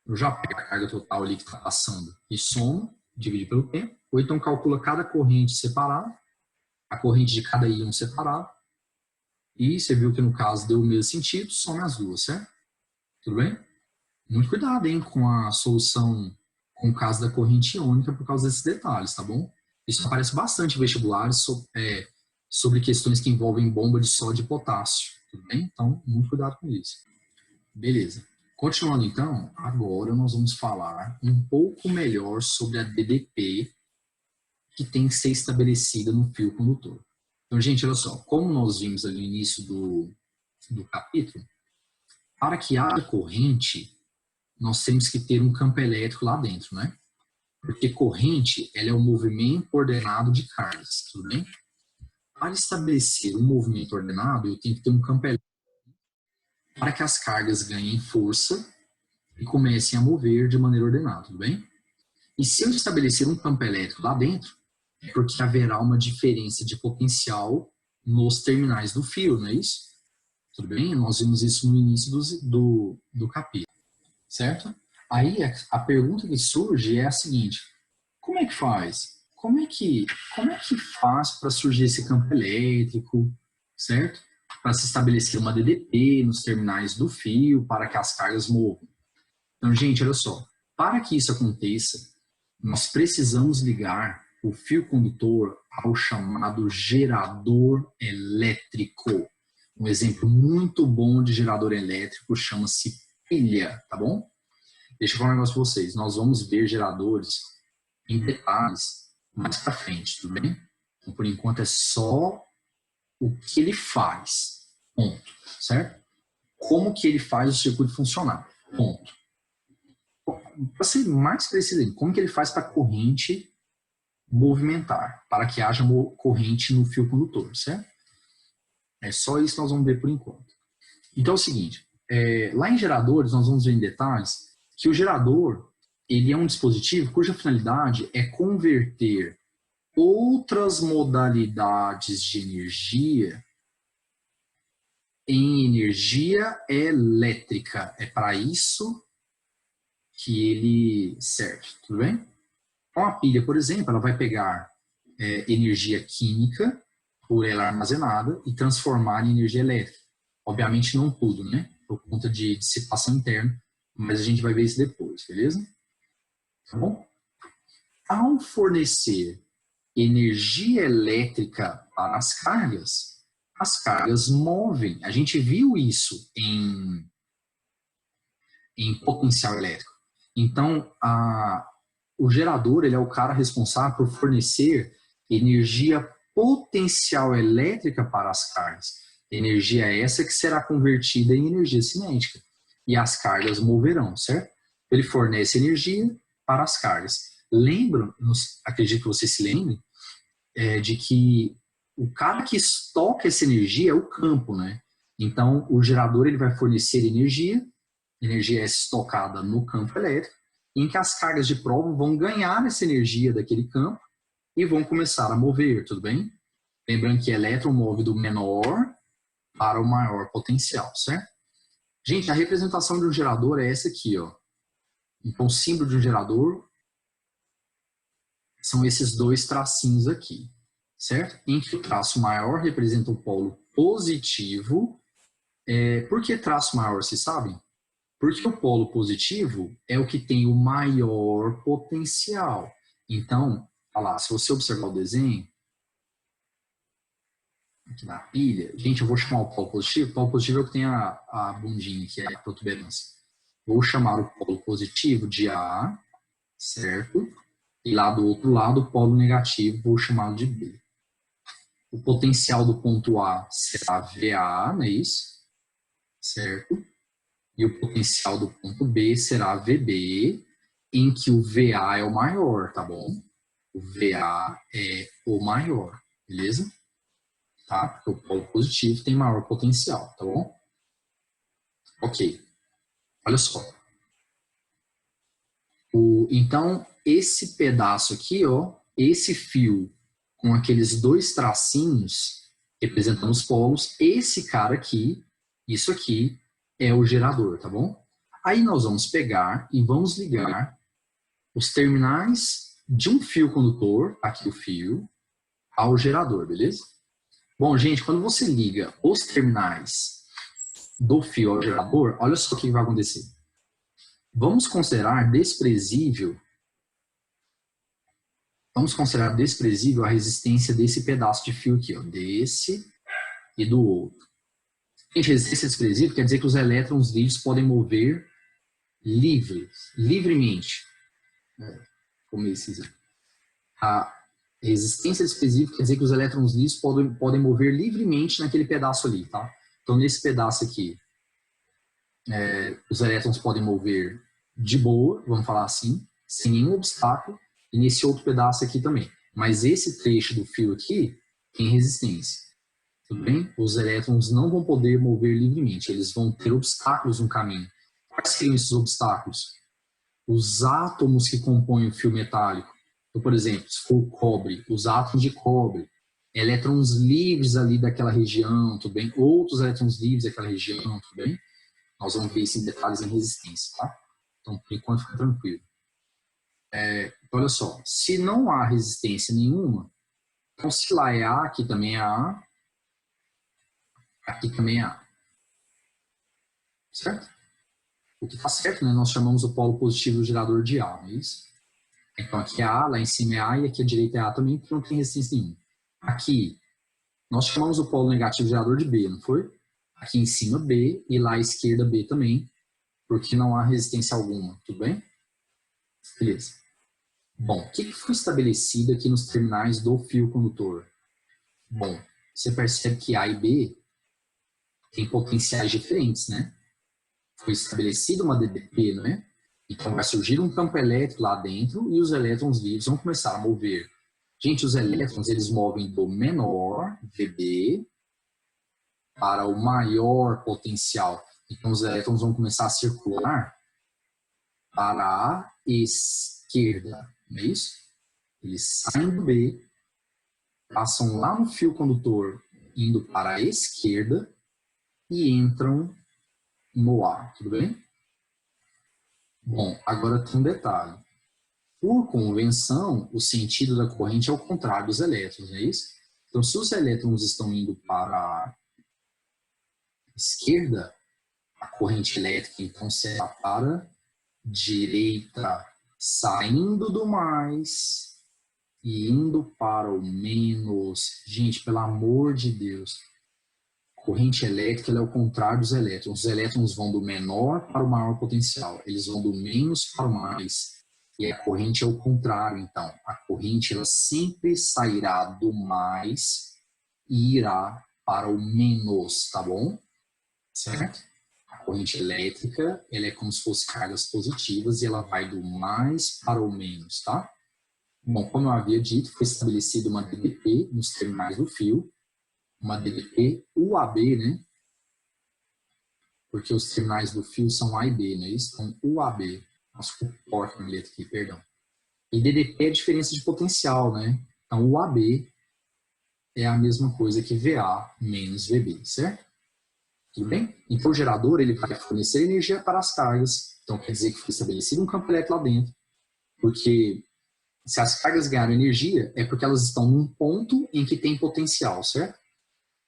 Speaker 1: Eu já pego a carga total ali que está passando e soma, divide pelo tempo, ou então calcula cada corrente separada, a corrente de cada íon separado, e você viu que no caso deu o mesmo sentido, some as duas, certo? Tudo bem? Muito cuidado, hein, com a solução, com o caso da corrente iônica por causa desses detalhes, tá bom? Isso aparece bastante em vestibulares sobre questões que envolvem bomba de sódio e potássio, tudo bem? Então, muito cuidado com isso. Beleza. Continuando então, agora nós vamos falar um pouco melhor sobre a DDP que tem que ser estabelecida no fio condutor. Então, gente, olha só, como nós vimos ali no início do capítulo, para que haja corrente, nós temos que ter um campo elétrico lá dentro, né? Porque corrente, ela é um movimento ordenado de cargas, tudo bem? Para estabelecer um movimento ordenado, eu tenho que ter um campo elétrico para que as cargas ganhem força e comecem a mover de maneira ordenada, tudo bem? E se eu estabelecer um campo elétrico lá dentro, é porque haverá uma diferença de potencial nos terminais do fio, não é isso? Tudo bem? Nós vimos isso no início do capítulo, certo? Aí a pergunta que surge é a seguinte: como é que faz? Como é que faz para surgir esse campo elétrico, certo? Para se estabelecer uma DDP nos terminais do fio para que as cargas movam. Então, gente, olha só. Para que isso aconteça, nós precisamos ligar o fio condutor ao chamado gerador elétrico. Um exemplo muito bom de gerador elétrico chama-se pilha, tá bom? Deixa eu falar um negócio para vocês. Nós vamos ver geradores em detalhes mais para frente, tudo bem? Então, por enquanto é só o que ele faz, ponto, certo? Como que ele faz o circuito funcionar, ponto. Para ser mais preciso, como que ele faz para a corrente movimentar, para que haja corrente no fio condutor, certo? É só isso que nós vamos ver por enquanto. Então é o seguinte, lá em geradores, nós vamos ver em detalhes que o gerador, ele é um dispositivo cuja finalidade é converter outras modalidades de energia em energia elétrica. É para isso que ele serve, tudo bem? Então, a pilha, por exemplo, ela vai pegar energia química por ela armazenada e transformar em energia elétrica. Obviamente não tudo, né? Por conta de dissipação interna, mas a gente vai ver isso depois, beleza? Tá bom? Ao fornecer energia elétrica para as cargas movem. A gente viu isso em potencial elétrico. Então, o gerador, ele é o cara responsável por fornecer energia potencial elétrica para as cargas. Energia essa que será convertida em energia cinética. E as cargas moverão, certo? Ele fornece energia para as cargas. Lembram, acredito que você se lembre, de que o cara que estoca essa energia é o campo, né? Então, o gerador ele vai fornecer energia é estocada no campo elétrico, em que as cargas de prova vão ganhar essa energia daquele campo e vão começar a mover, tudo bem? Lembrando que elétron move do menor para o maior potencial, certo? Gente, a representação de um gerador é essa aqui, ó. Então, o símbolo de um gerador são esses dois tracinhos aqui, certo? Em que o traço maior representa o polo positivo. Por que traço maior, vocês sabem? Porque o polo positivo é o que tem o maior potencial. Então, olha lá, se você observar o desenho, aqui na pilha, gente, eu vou chamar o polo positivo. O polo positivo é o que tem a bundinha, que é a protuberância. Vou chamar o polo positivo de A, certo? E lá do outro lado, o polo negativo, vou chamá-lo de B. O potencial do ponto A será VA, não é isso? Certo? E o potencial do ponto B será VB, em que o VA é o maior, tá bom? O VA é o maior, beleza? Tá? Porque o polo positivo tem maior potencial, tá bom? Ok. Olha só. Então, esse pedaço aqui, ó, esse fio com aqueles dois tracinhos representando os polos, esse cara aqui, isso aqui, é o gerador, tá bom? Aí nós vamos pegar e vamos ligar os terminais de um fio condutor, aqui o fio, ao gerador, beleza? Bom, gente, quando você liga os terminais do fio ao gerador, olha só o que vai acontecer. Vamos considerar desprezível a resistência desse pedaço de fio aqui, ó, desse e do outro. Gente, resistência desprezível quer dizer que os elétrons livres podem mover livremente. Como esse exemplo. A resistência desprezível quer dizer que os elétrons livres podem mover livremente naquele pedaço ali, tá? Então, nesse pedaço aqui, os elétrons podem mover de boa, vamos falar assim, sem nenhum obstáculo, e nesse outro pedaço aqui também. Mas esse trecho do fio aqui tem resistência. Tudo bem? Os elétrons não vão poder mover livremente, eles vão ter obstáculos no caminho. Quais seriam esses obstáculos? Os átomos que compõem o fio metálico. Então, por exemplo, se for o cobre, os átomos de cobre, elétrons livres ali daquela região, tudo bem? Outros elétrons livres daquela região, tudo bem? Nós vamos ver isso em detalhes em resistência, tá? Então, por enquanto, fica tranquilo. Olha só, se não há resistência nenhuma, então se lá é A, aqui também é A, aqui também é A. Certo? O que está certo, né? Nós chamamos o polo positivo do gerador de A, não é isso? Então aqui é A, lá em cima é A e aqui à direita é A também, porque não tem resistência nenhuma. Aqui, nós chamamos o polo negativo do gerador de B, não foi? Aqui em cima B e lá à esquerda B também, porque não há resistência alguma, tudo bem? Beleza. Bom, o que foi estabelecido aqui nos terminais do fio condutor? Bom, você percebe que A e B têm potenciais diferentes, né? Foi estabelecida uma DDP, não é? Então vai surgir um campo elétrico lá dentro e os elétrons livres vão começar a mover. Gente, os elétrons eles movem do menor, VB, para o maior potencial. Então, os elétrons vão começar a circular para a esquerda, não é isso? Eles saem do B, passam lá no fio condutor, indo para a esquerda, e entram no A, tudo bem? Bom, agora tem um detalhe. Por convenção, o sentido da corrente é o contrário dos elétrons, não é isso? Então, se os elétrons estão indo para a esquerda, a corrente elétrica, então, será para a direita, saindo do mais e indo para o menos. Gente, pelo amor de Deus. Corrente elétrica é o contrário dos elétrons. Os elétrons vão do menor para o maior potencial. Eles vão do menos para o mais. E a corrente é o contrário, então. A corrente ela sempre sairá do mais e irá para o menos, tá bom? Certo? A corrente elétrica ela é como se fosse cargas positivas e ela vai do mais para o menos, tá? Bom, como eu havia dito, foi estabelecida uma DDP nos terminais do fio. Uma DDP UAB, né? Porque os terminais do fio são A e B, não é isso? Então, UAB. Nossa, porta a letra aqui, perdão. E DDP é a diferença de potencial, né? Então, UAB é a mesma coisa que VA menos VB, certo? Tudo bem? Então, o gerador ele vai fornecer energia para as cargas. Então, quer dizer que foi estabelecido um campo elétrico lá dentro. Porque se as cargas ganharam energia, é porque elas estão num ponto em que tem potencial, certo?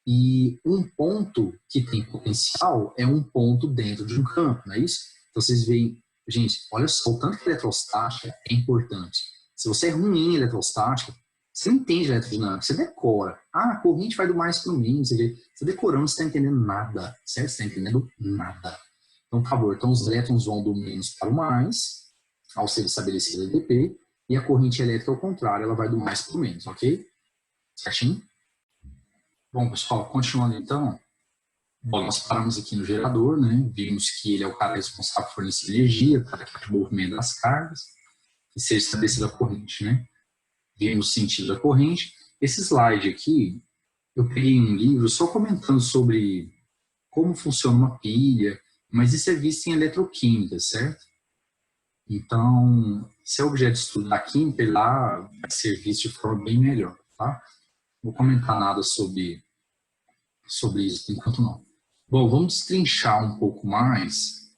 Speaker 1: E um ponto que tem potencial é um ponto dentro de um campo, não é isso? Então vocês veem, gente, olha só, o tanto que eletrostática é importante. Se você é ruim em eletrostática, você não entende eletrodinâmica, você decora. Ah, a corrente vai do mais para o menos. Você decorando, você está entendendo nada, certo? Você está entendendo nada. Então, por favor, então os elétrons vão do menos para o mais, ao ser estabelecida a EDP, e a corrente elétrica, ao contrário, ela vai do mais para o menos, ok? Certinho? Bom, pessoal, continuando então, bom, nós paramos aqui no gerador, né? Vimos que ele é o cara responsável por fornecer energia para o movimento das cargas e ser estabelecida a corrente, né? Vimos o sentido da corrente. Esse slide aqui, eu peguei um livro só comentando sobre como funciona uma pilha, mas isso é visto em eletroquímica, certo? Então, se é objeto de estudo da química, lá vai ser visto de forma bem melhor, tá? Não vou comentar nada sobre isso, por enquanto não. Bom, vamos destrinchar um pouco mais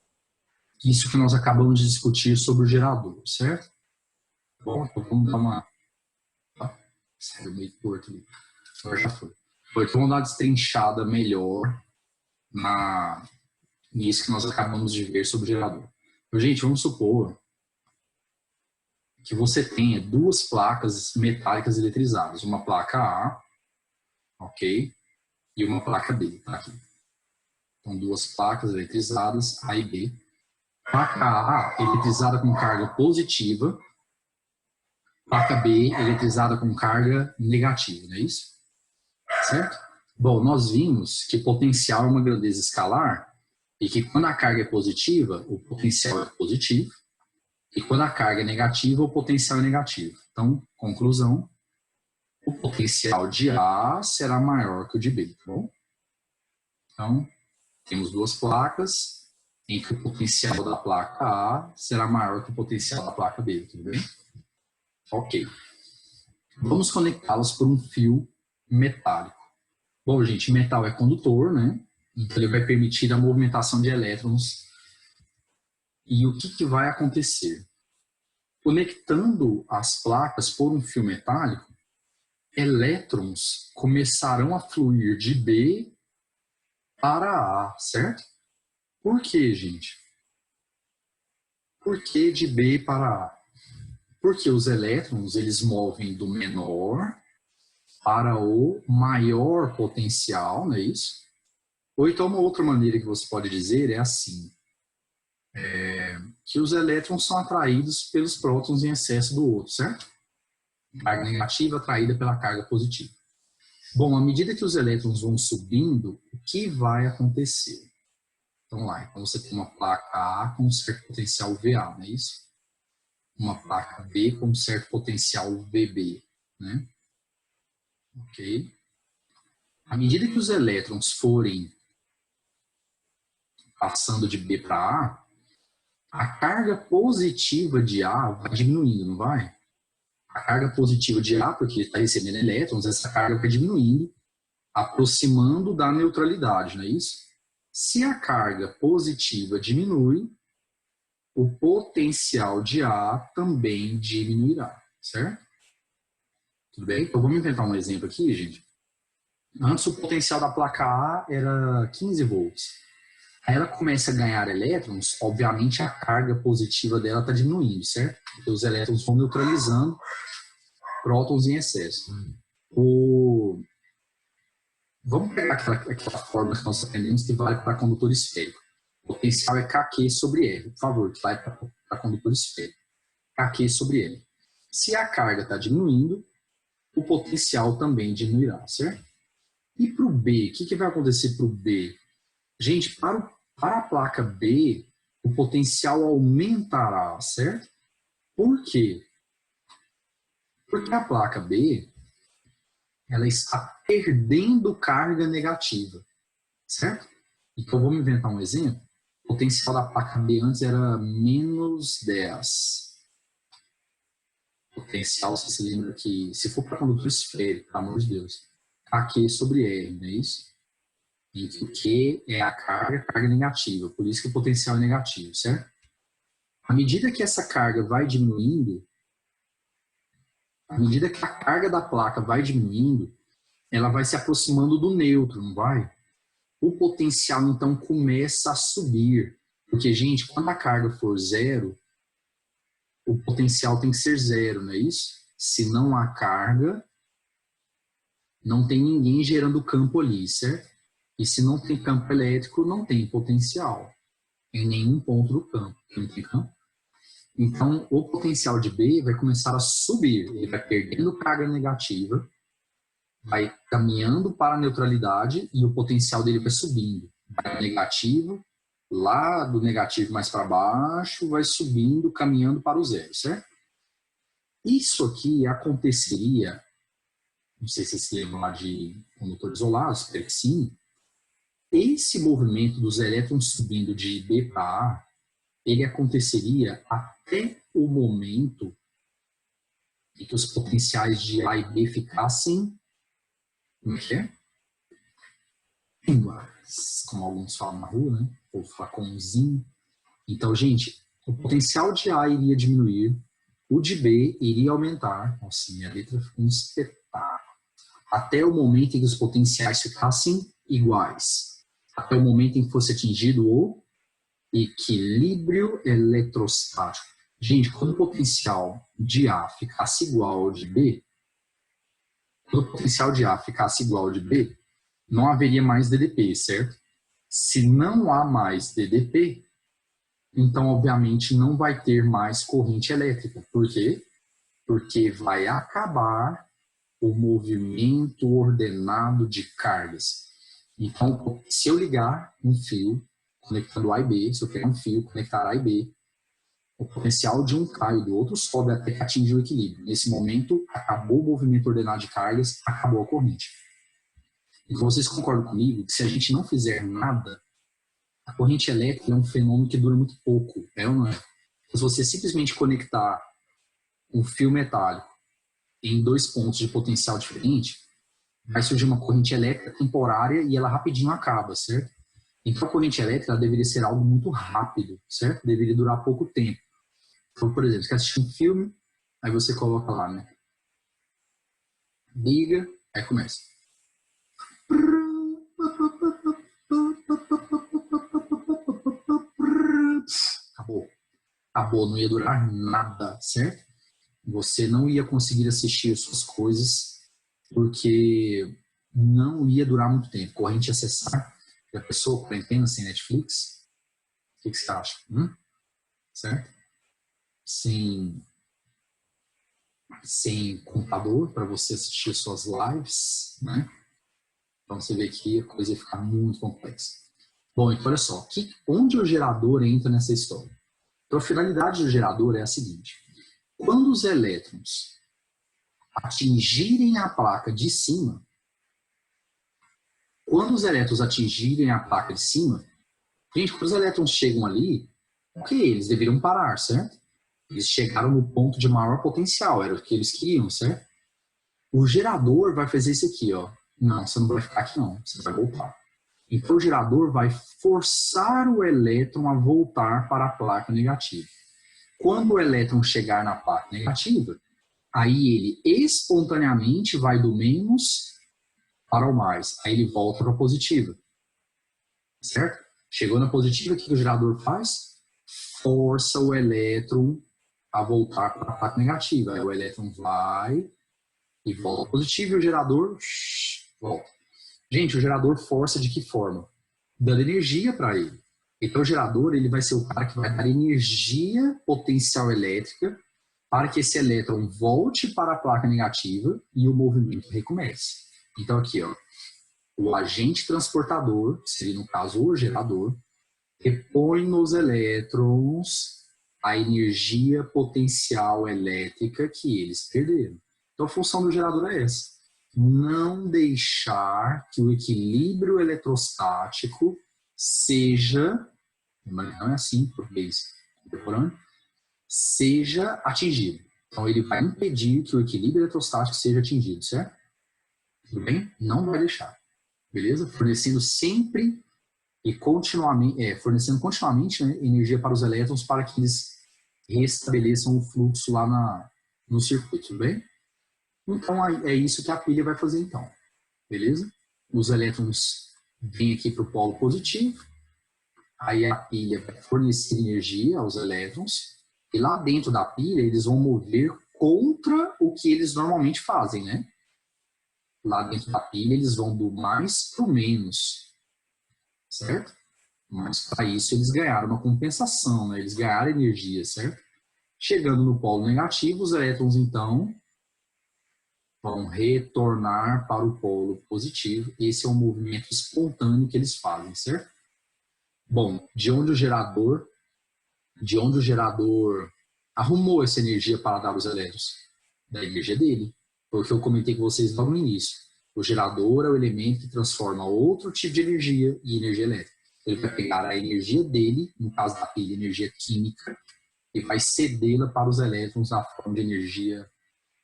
Speaker 1: isso que nós acabamos de discutir sobre o gerador, certo? Bom, então vamos dar uma... Saiu meio curto ali. Agora já foi. Então vamos dar uma destrinchada melhor nisso que nós acabamos de ver sobre o gerador. Então, gente, vamos supor que você tenha duas placas metálicas eletrizadas. Uma placa A, ok? E uma placa B, tá aqui. Então, duas placas eletrizadas, A e B. Placa A eletrizada com carga positiva, placa B eletrizada com carga negativa, não é isso? Certo? Bom, nós vimos que potencial é uma grandeza escalar e que quando a carga é positiva, o potencial é positivo, e quando a carga é negativa, o potencial é negativo. Então, conclusão, o potencial de A será maior que o de B, tá bom? Então, temos duas placas, em que o potencial da placa A será maior que o potencial da placa B, tudo bem? Ok. Vamos conectá-las por um fio metálico. Bom, gente, metal é condutor, né? Então ele vai permitir a movimentação de elétrons. E o que vai acontecer? Conectando as placas por um fio metálico, elétrons começarão a fluir de B para A, certo? Por quê, gente? Por que de B para A? Porque os elétrons, eles movem do menor para o maior potencial, não é isso? Ou então uma outra maneira que você pode dizer é assim, que os elétrons são atraídos pelos prótons em excesso do outro, certo? Carga negativa atraída pela carga positiva. Bom, à medida que os elétrons vão subindo, o que vai acontecer? Então lá, então você tem uma placa A com um certo potencial VA, não é isso? Uma placa B com um certo potencial VB, né? Ok? À medida que os elétrons forem passando de B para a carga positiva de A vai diminuindo, não vai? A carga positiva de A, porque está recebendo elétrons, essa carga vai diminuindo, aproximando da neutralidade, não é isso? Se a carga positiva diminui, o potencial de A também diminuirá, certo? Tudo bem? Então vamos inventar um exemplo aqui, gente. Antes o potencial da placa A era 15 volts. Aí ela começa a ganhar elétrons, obviamente a carga positiva dela está diminuindo, certo? Porque os elétrons vão neutralizando prótons em excesso. Vamos pegar aquela fórmula que nós aprendemos que vale para condutor esférico. O potencial é Kq sobre R, por favor, que vai para condutor esférico. Kq sobre R. Se a carga está diminuindo, o potencial também diminuirá, certo? E para o B, o que vai acontecer para o B? Gente, para a placa B, o potencial aumentará, certo? Por quê? Porque a placa B, ela está perdendo carga negativa, certo? Então, vamos inventar um exemplo. O potencial da placa B antes era menos 10. Potencial, você se lembra que, se for para condutor esférico, pelo amor de Deus, Q sobre R, não é isso? Em que o Q é a carga negativa, por isso que o potencial é negativo, certo? À medida que essa carga vai diminuindo, à medida que a carga da placa vai diminuindo, ela vai se aproximando do neutro, não vai? O potencial, então, começa a subir. Porque, gente, quando a carga for zero, o potencial tem que ser zero, não é isso? Se não há carga, não tem ninguém gerando campo ali, certo? E se não tem campo elétrico, não tem potencial em nenhum ponto do campo. Não tem campo. Então, o potencial de B vai começar a subir. Ele vai perdendo carga negativa, vai caminhando para a neutralidade e o potencial dele vai subindo. Vai negativo, lá do negativo mais para baixo, vai subindo, caminhando para o zero, certo? Isso aqui aconteceria, não sei se vocês se lembram lá de condutor isolado, espero que sim. Esse movimento dos elétrons subindo de B para A, ele aconteceria até o momento em que os potenciais de A e B ficassem, como é que é? Iguais, como alguns falam na rua, né? Ou flacãozinho. Então, gente, o potencial de A iria diminuir, o de B iria aumentar. Nossa, minha letra ficou um espetáculo. Até o momento em que os potenciais ficassem iguais. Até o momento em que fosse atingido o equilíbrio eletrostático. Gente, quando o potencial de A ficasse igual ao de B, quando o potencial de A ficasse igual ao de B, não haveria mais DDP, certo? Se não há mais DDP, então, obviamente, não vai ter mais corrente elétrica. Por quê? Porque vai acabar o movimento ordenado de cargas. Então, se eu ligar um fio conectando A e B, se eu pegar um fio, conectar A e B, o potencial de um cai e do outro sobe até que atinge o equilíbrio. Nesse momento, acabou o movimento ordenado de cargas, acabou a corrente. Então, vocês concordam comigo que se a gente não fizer nada, a corrente elétrica é um fenômeno que dura muito pouco, é ou não é? Se você simplesmente conectar um fio metálico em dois pontos de potencial diferente, vai surgir uma corrente elétrica temporária e ela rapidinho acaba, certo? Então, a corrente elétrica ela deveria ser algo muito rápido, certo? Deveria durar pouco tempo. Então, por exemplo, você quer assistir um filme, aí você coloca lá, né? Liga, aí começa. Acabou. Acabou, não ia durar nada, certo? Você não ia conseguir assistir suas coisas porque não ia durar muito tempo. Corrente acessar. Já pensou quarentena sem Netflix? O que você acha? Certo? Sem computador para você assistir suas lives, né? Então você vê que a coisa ia ficar muito complexa. Bom, então olha só, onde o gerador entra nessa história? Então a finalidade do gerador é a seguinte: quando os elétrons atingirem a placa de cima, Gente, quando os elétrons chegam ali, ok, eles deveriam parar, certo? Eles chegaram no ponto de maior potencial, era o que eles queriam, certo? O gerador vai fazer isso aqui, ó. Não, você não vai ficar aqui não, você vai voltar. Então o gerador vai forçar o elétron a voltar para a placa negativa. Quando o elétron chegar na placa negativa, aí ele espontaneamente vai do menos para o mais. Aí ele volta para a positiva. Certo? Chegou na positiva, o que o gerador faz? Força o elétron a voltar para a placa negativa. Aí o elétron vai e volta positivo e o gerador volta. Gente, o gerador força de que forma? Dando energia para ele. Então o gerador ele vai ser o cara que vai dar energia potencial elétrica para que esse elétron volte para a placa negativa e o movimento recomece. Então aqui, ó, o agente transportador, que seria no caso o gerador, repõe nos elétrons a energia potencial elétrica que eles perderam. Então a função do gerador é essa: não deixar que o equilíbrio eletrostático seja, não é assim em português contemporâneo, seja atingido. Então ele vai impedir que o equilíbrio eletrostático seja atingido, certo? Tudo bem? Não vai deixar. Beleza? Fornecendo sempre e continuamente, fornecendo continuamente, né, energia para os elétrons para que eles restabeleçam o fluxo lá no circuito, tudo bem? Então é isso que a pilha vai fazer então, beleza? Os elétrons vêm aqui para o polo positivo, aí a pilha vai fornecer energia aos elétrons, e lá dentro da pilha eles vão mover contra o que eles normalmente fazem, né? Lá dentro da pilha eles vão do mais para o menos, certo? Mas para isso eles ganharam uma compensação, né? Eles ganharam energia, certo? Chegando no polo negativo, os elétrons então vão retornar para o polo positivo. Esse é um movimento espontâneo que eles fazem, certo? Bom, de onde o gerador arrumou essa energia para dar aos elétrons? Da energia dele. Porque eu comentei com vocês logo no início. O gerador é o elemento que transforma outro tipo de energia em energia elétrica. Ele vai pegar a energia dele, no caso da pilha, energia química, e vai cedê-la para os elétrons na forma de energia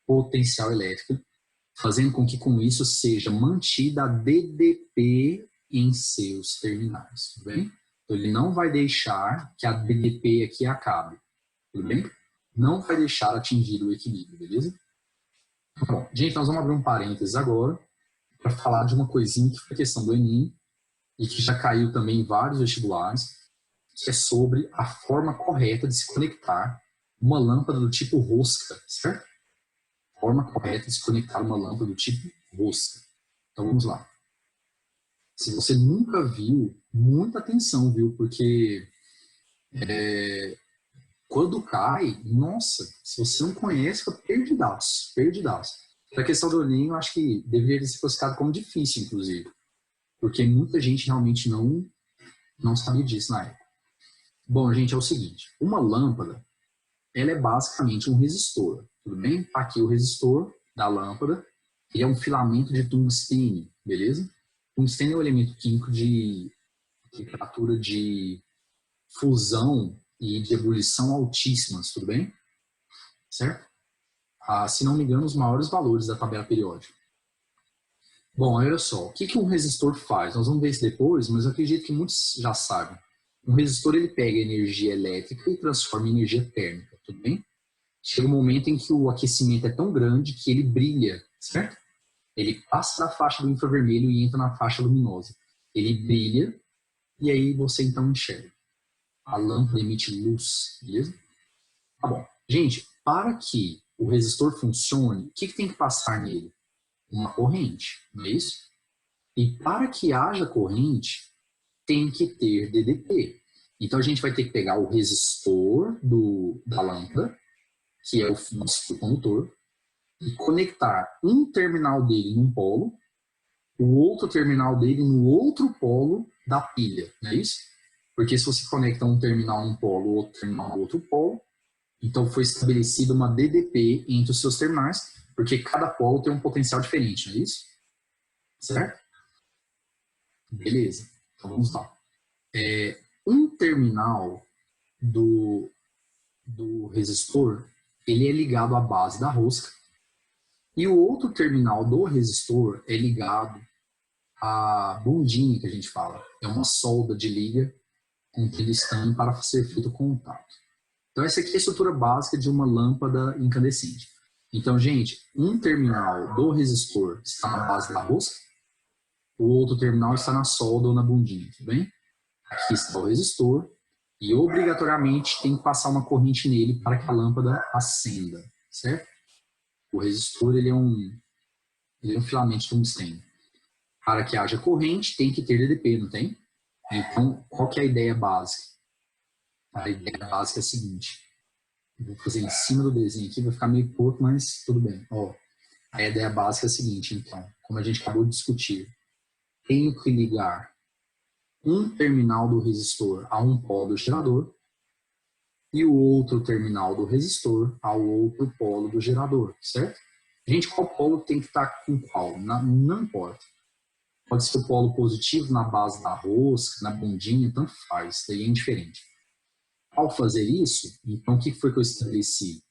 Speaker 1: potencial elétrica, fazendo com que com isso seja mantida a DDP em seus terminais, tudo bem? Então ele não vai deixar que a DDP aqui acabe, tudo bem? Não vai deixar atingir o equilíbrio, beleza? Bom, gente, nós vamos abrir um parênteses agora para falar de uma coisinha que foi questão do Enem e que já caiu também em vários vestibulares, que é sobre a forma correta de se conectar uma lâmpada do tipo rosca, certo? Forma correta de se conectar uma lâmpada do tipo rosca. Então vamos lá. Se você nunca viu, muita atenção, viu? Porque quando cai, nossa, se você não conhece, fica perdidaço, perdidaço. A questão do Enem, eu acho que deveria ser classificado como difícil, inclusive. Porque muita gente realmente não sabia disso na época. Bom, gente, é o seguinte. Uma lâmpada, ela é basicamente um resistor. Tudo bem? Aqui o resistor da lâmpada, ele é um filamento de tungstênio, beleza? Tungstênio é um elemento químico de temperatura de fusão e de ebulição altíssimas, tudo bem? Certo? Se não me engano, os maiores valores da tabela periódica. Bom, olha só, o que um resistor faz? Nós vamos ver isso depois, mas eu acredito que muitos já sabem. Um resistor, ele pega energia elétrica e transforma em energia térmica, tudo bem? Chega um momento em que o aquecimento é tão grande que ele brilha, certo? Ele passa da faixa do infravermelho e entra na faixa luminosa. Ele brilha e aí você então enxerga. A lâmpada emite luz, beleza? Tá bom. Gente, para que o resistor funcione, o que tem que passar nele? Uma corrente, não é isso? E para que haja corrente, tem que ter DDP. Então a gente vai ter que pegar o resistor da lâmpada, que é o nosso fio condutor, e conectar um terminal dele num polo, o outro terminal dele no outro polo da pilha, não é isso? Porque se você conecta um terminal num polo, o outro terminal no outro polo, então foi estabelecida uma DDP entre os seus terminais, porque cada polo tem um potencial diferente, não é isso? Certo? Beleza. Então vamos lá. um terminal do resistor, ele é ligado à base da rosca, e o outro terminal do resistor é ligado à bundinha, que a gente fala. É uma solda de liga contendo estanho para ser feito o contato. Então, essa aqui é a estrutura básica de uma lâmpada incandescente. Então, gente, um terminal do resistor está na base da rosca, o outro terminal está na solda ou na bundinha, tudo bem? Aqui está o resistor e, obrigatoriamente, tem que passar uma corrente nele para que a lâmpada acenda, certo? O resistor, ele é um filamento de tungstênio. Para que haja corrente, tem que ter DDP, não tem? Então, qual que é a ideia básica? A ideia básica é a seguinte. Eu vou fazer em cima do desenho aqui, vai ficar meio pouco, mas tudo bem. Ó, a ideia básica é a seguinte, então. Como a gente acabou de discutir, tenho que ligar um terminal do resistor a um polo do gerador e o outro terminal do resistor ao outro polo do gerador, certo? Gente, qual polo tem que estar com qual? Não importa. Pode ser o polo positivo na base da rosca, na bundinha, tanto faz, daí é indiferente. Ao fazer isso, então o que foi que eu estabeleci?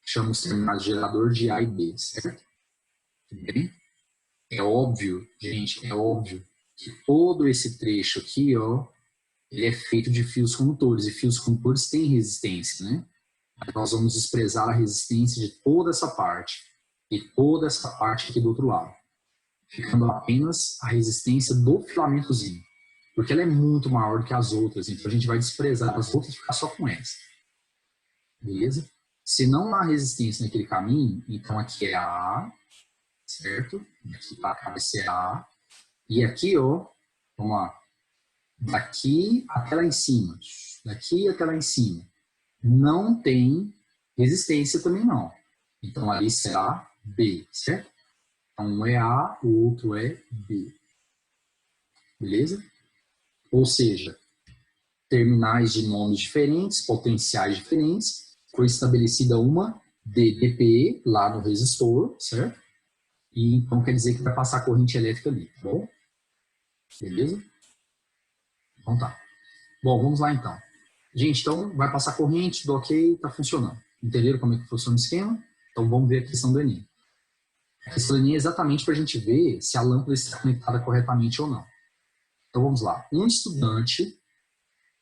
Speaker 1: Chamo os terminais de gerador de A e B, certo? Tudo bem? É óbvio, gente, é óbvio que todo esse trecho aqui, ó, ele é feito de fios condutores, e fios condutores têm resistência, né? Mas nós vamos desprezar a resistência de toda essa parte e toda essa parte aqui do outro lado, ficando apenas a resistência do filamentozinho, porque ela é muito maior do que as outras, então a gente vai desprezar as outras e ficar só com essa. Beleza? Se não há resistência naquele caminho, então aqui é A, certo? Aqui para cá vai ser A. E aqui, ó, vamos lá, daqui até lá em cima, daqui até lá em cima, não tem resistência também não. Então ali será B, certo? Então um é A, o outro é B. Beleza? Ou seja, terminais de nomes diferentes, potenciais diferentes, foi estabelecida uma DDP lá no resistor, certo? E então quer dizer que vai passar corrente elétrica ali, tá bom? Beleza? Então tá. Bom, vamos lá então. Gente, então vai passar corrente, tudo ok, tá funcionando. Entenderam como é que funciona o esquema? Então vamos ver a questão do Enem. A questão do Enem é exatamente para a gente ver se a lâmpada está conectada corretamente ou não. Então vamos lá. Um estudante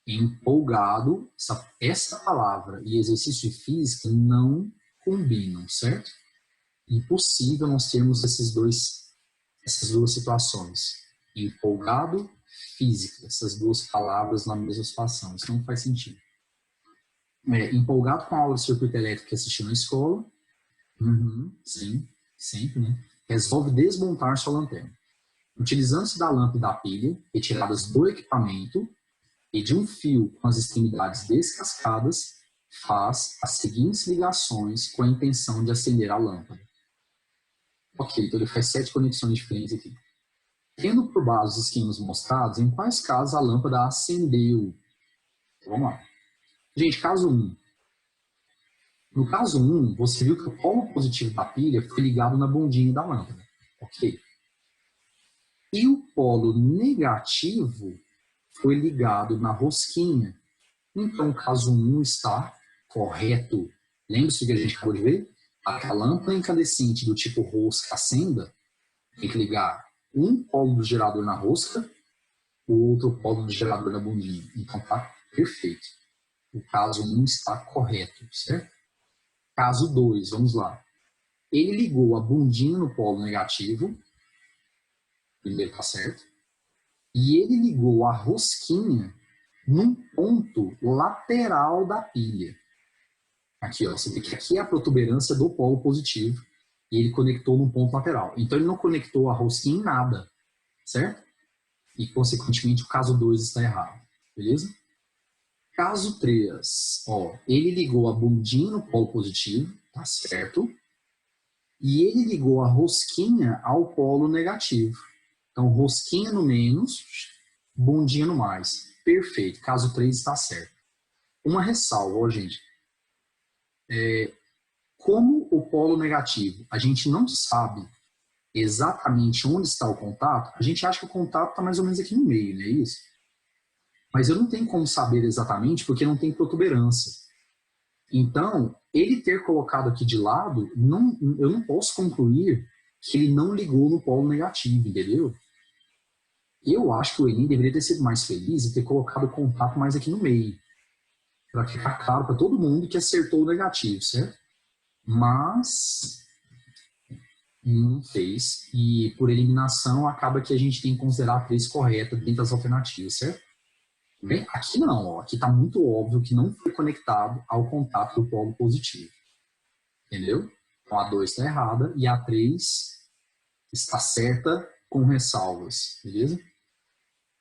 Speaker 1: empolgado, essa palavra e exercício de física não combinam, certo? Impossível nós termos essas duas situações. Empolgado, física, essas duas palavras na mesma situação. Isso não faz sentido. Empolgado com a aula de circuito elétrico que assistiu na escola, sim, sempre, né? Resolve desmontar sua lanterna. Utilizando-se da lâmpada e da pilha, retiradas do equipamento, e de um fio com as extremidades descascadas, faz as seguintes ligações com a intenção de acender a lâmpada. Ok, então ele faz 7 conexões diferentes aqui. Tendo por base os esquemas mostrados, em quais casos a lâmpada acendeu? Então, vamos lá. Gente, caso 1. No caso 1, você viu que o polo positivo da pilha foi ligado na bundinha da lâmpada. Ok. E o polo negativo foi ligado na rosquinha. Então, o caso 1 está correto. Lembre-se do que a gente acabou de ver? A lâmpada incandescente do tipo rosca acenda, tem que ligar um polo do gerador na rosca, o outro polo do gerador na bundinha. Então, está perfeito. O caso 1 está correto, certo? Caso 2, vamos lá. Ele ligou a bundinha no polo negativo, primeiro está certo, e ele ligou a rosquinha num ponto lateral da pilha. Aqui, ó, você vê que aqui é a protuberância do polo positivo e ele conectou num ponto lateral. Então, ele não conectou a rosquinha em nada, certo? E, consequentemente, o caso 2 está errado, beleza? Caso 3, ó, ele ligou a bundinha no polo positivo, tá certo? E ele ligou a rosquinha ao polo negativo. Então, rosquinha no menos, bundinha no mais. Perfeito, caso 3 está certo. Uma ressalva, ó, gente. Como o polo negativo, a gente não sabe exatamente onde está o contato, a gente acha que o contato está mais ou menos aqui no meio, não é isso? Mas eu não tenho como saber exatamente porque não tem protuberância. Então, ele ter colocado aqui de lado, eu não posso concluir que ele não ligou no polo negativo, entendeu? Eu acho que o Enem deveria ter sido mais feliz e ter colocado o contato mais aqui no meio, para ficar claro para todo mundo que acertou o negativo, certo? Mas não fez, e por eliminação acaba que a gente tem que considerar a 3 correta dentro das alternativas, certo? Bem, aqui não, ó, aqui está muito óbvio que não foi conectado ao contato do polo positivo, entendeu? Então a 2 está errada e a 3 está certa com ressalvas, beleza?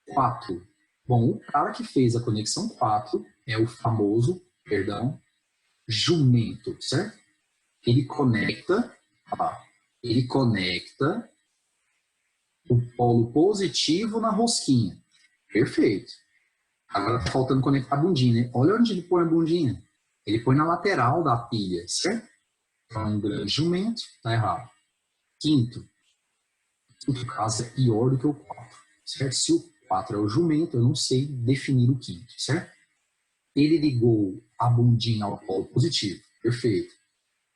Speaker 1: 4. Bom, o cara que fez a conexão 4 é o famoso, jumento, certo? Ele conecta o polo positivo na rosquinha. Perfeito. Agora tá faltando conectar a bundinha, né? Olha onde ele põe a bundinha. Ele põe na lateral da pilha, certo? Então, um grande jumento, tá errado. Quinto caso é pior do que o 4, certo? Se o 4 é o jumento, eu não sei definir o quinto, certo? Ele ligou a bundinha ao polo positivo, perfeito.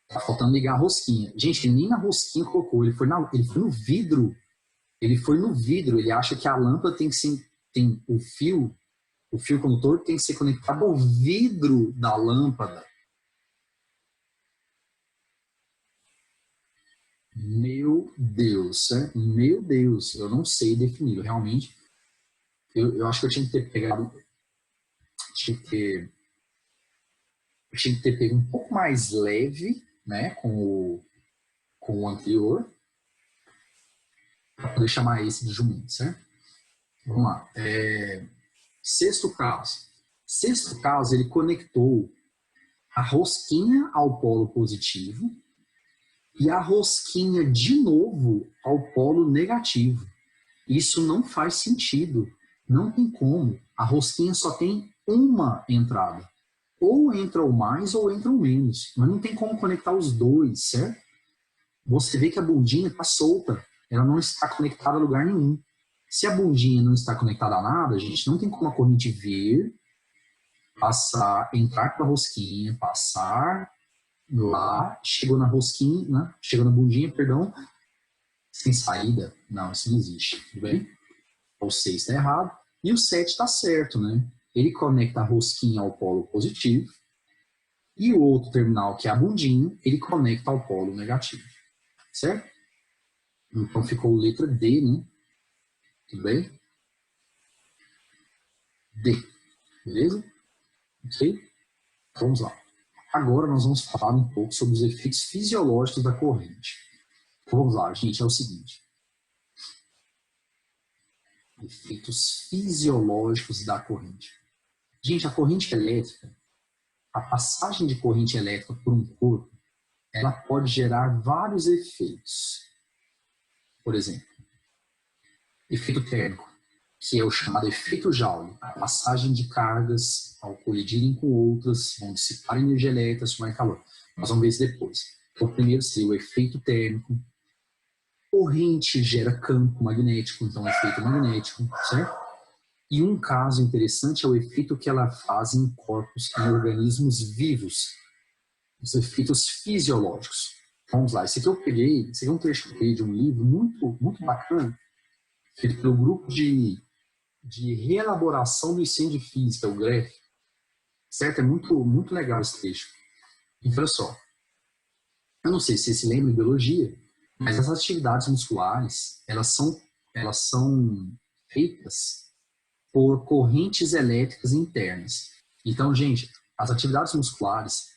Speaker 1: Tá faltando ligar a rosquinha. Gente, ele nem na rosquinha colocou, ele foi no vidro. Ele foi no vidro, ele acha que a lâmpada tem o fio condutor tem que ser conectado ao vidro da lâmpada. Meu Deus, certo? Meu Deus, eu não sei definir, realmente. Eu acho que eu tinha que ter pegado. Tinha que ter pego um pouco mais leve, né, com o anterior, para poder chamar esse de jumento, certo? Vamos lá. Sexto caso, ele conectou a rosquinha ao polo positivo e a rosquinha de novo ao polo negativo. Isso não faz sentido. Não tem como. A rosquinha só tem uma entrada. Ou entra o mais ou entra o menos. Mas não tem como conectar os dois, certo? Você vê que a bundinha está solta. Ela não está conectada a lugar nenhum. Se a bundinha não está conectada a nada, gente, não tem como a corrente vir, passar, entrar com a rosquinha, passar lá, chegou na rosquinha, né? Chegou na bundinha, perdão, sem saída. Não, isso não existe, tudo bem? O 6 está errado e o 7 está certo, né? Ele conecta a rosquinha ao polo positivo e o outro terminal, que é a bundinha, ele conecta ao polo negativo, certo? Então ficou letra D, né? Tudo bem? D, beleza? Ok? Vamos lá. Agora nós vamos falar um pouco sobre os efeitos fisiológicos da corrente. Então, vamos lá, gente, é o seguinte. Efeitos fisiológicos da corrente. Gente, a corrente elétrica, a passagem de corrente elétrica por um corpo, ela pode gerar vários efeitos. Por exemplo, efeito térmico, que é o chamado efeito Joule. A passagem de cargas, ao colidirem com outras, vão dissipar energia elétrica, somar calor. Nós vamos ver isso depois. Então, o primeiro seria o efeito térmico. Corrente gera campo magnético, então efeito magnético, certo? E um caso interessante é o efeito que ela faz em corpos, em organismos vivos, os efeitos fisiológicos. Vamos lá, esse aqui é um trecho que eu peguei de um livro muito, muito bacana, feito pelo grupo de reelaboração do ensino de física, o GREF, certo? É muito, muito legal esse trecho. Então, olha só, eu não sei se você se lembra de biologia, mas as atividades musculares, elas são feitas por correntes elétricas internas. Então, gente, as atividades musculares,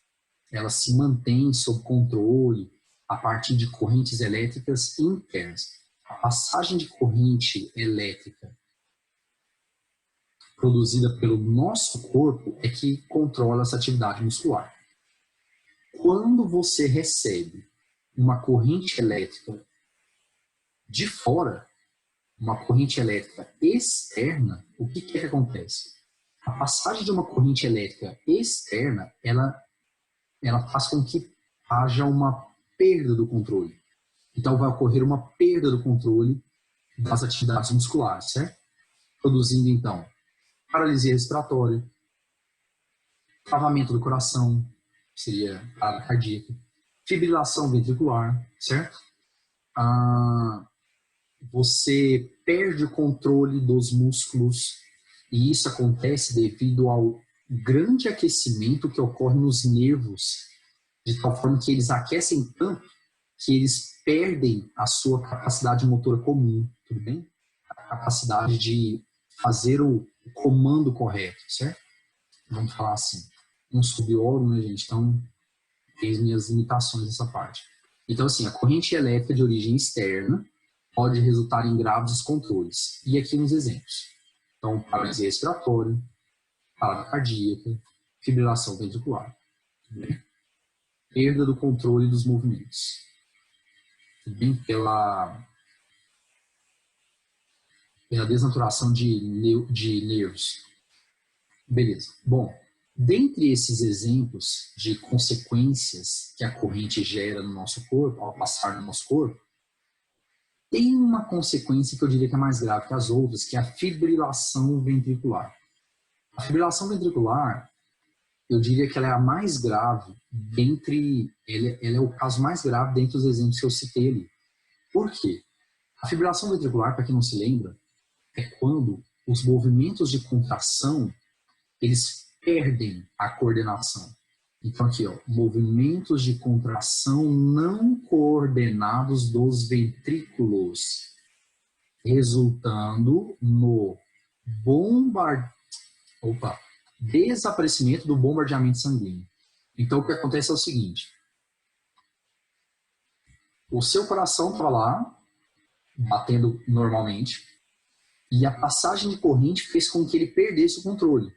Speaker 1: elas se mantêm sob controle a partir de correntes elétricas internas. A passagem de corrente elétrica produzida pelo nosso corpo é que controla essa atividade muscular. Quando você recebe uma corrente elétrica de fora, uma corrente elétrica externa, o que acontece? A passagem de uma corrente elétrica externa, ela faz com que haja uma perda do controle. Então, vai ocorrer uma perda do controle das atividades musculares, certo? Produzindo, então, paralisia respiratória, travamento do coração, que seria parada cardíaca, fibrilação ventricular, certo? Você perde o controle dos músculos e isso acontece devido ao grande aquecimento que ocorre nos nervos, de tal forma que eles aquecem tanto que eles perdem a sua capacidade motora comum, tudo bem? A capacidade de fazer o comando correto, certo? Vamos falar assim. Não sou biólogo, né, gente? Então, tem as minhas limitações nessa parte. Então, assim, a corrente elétrica de origem externa pode resultar em graves descontroles. E aqui uns exemplos. Então, paralisia respiratória, parada cardíaca, fibrilação ventricular. Perda do controle dos movimentos. Tudo bem? Pela desnaturação de nervos. Beleza. Bom, dentre esses exemplos de consequências que a corrente gera no nosso corpo, ao passar no nosso corpo, tem uma consequência que eu diria que é mais grave que as outras, que é a fibrilação ventricular. A fibrilação ventricular, eu diria que ela é a mais grave ela é o caso mais grave dentre os exemplos que eu citei ali. Por quê? A fibrilação ventricular, para quem não se lembra, é quando os movimentos de contração, eles perdem a coordenação. Então aqui, ó, movimentos de contração não coordenados dos ventrículos, resultando no desaparecimento do bombardeamento sanguíneo. Então o que acontece é o seguinte: o seu coração está lá, batendo normalmente, e a passagem de corrente fez com que ele perdesse o controle.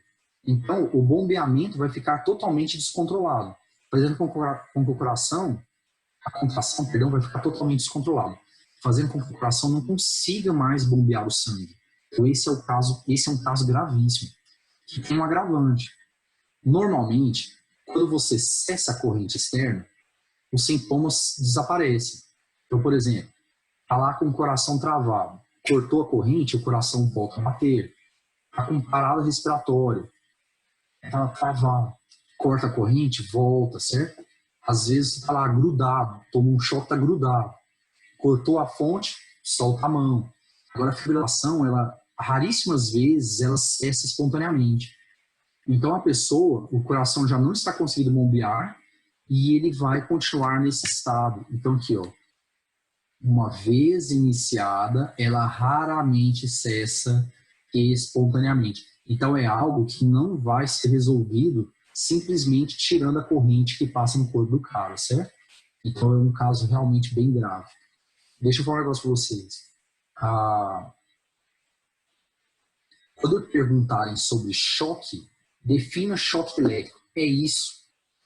Speaker 1: Então, o bombeamento vai ficar totalmente descontrolado. Por exemplo, com o coração, a contração, vai ficar totalmente descontrolada, fazendo com que o coração não consiga mais bombear o sangue. Então, esse é um caso gravíssimo, que tem um agravante. Normalmente, quando você cessa a corrente externa, os sintomas desaparecem. Então, por exemplo, está lá com o coração travado, cortou a corrente, o coração volta a bater. Está com parada respiratória, está travado, corta a corrente, volta, certo? Às vezes está lá grudado, toma um choque, está grudado. Cortou a fonte, solta a mão. Agora a fibrilação, raríssimas vezes, ela cessa espontaneamente. Então a pessoa, o coração já não está conseguindo bombear e ele vai continuar nesse estado. Então aqui, ó, uma vez iniciada, ela raramente cessa espontaneamente. Então é algo que não vai ser resolvido simplesmente tirando a corrente que passa no corpo do cara, certo? Então é um caso realmente bem grave. Deixa eu falar um negócio para vocês. Quando perguntarem sobre choque, defina choque elétrico. É isso.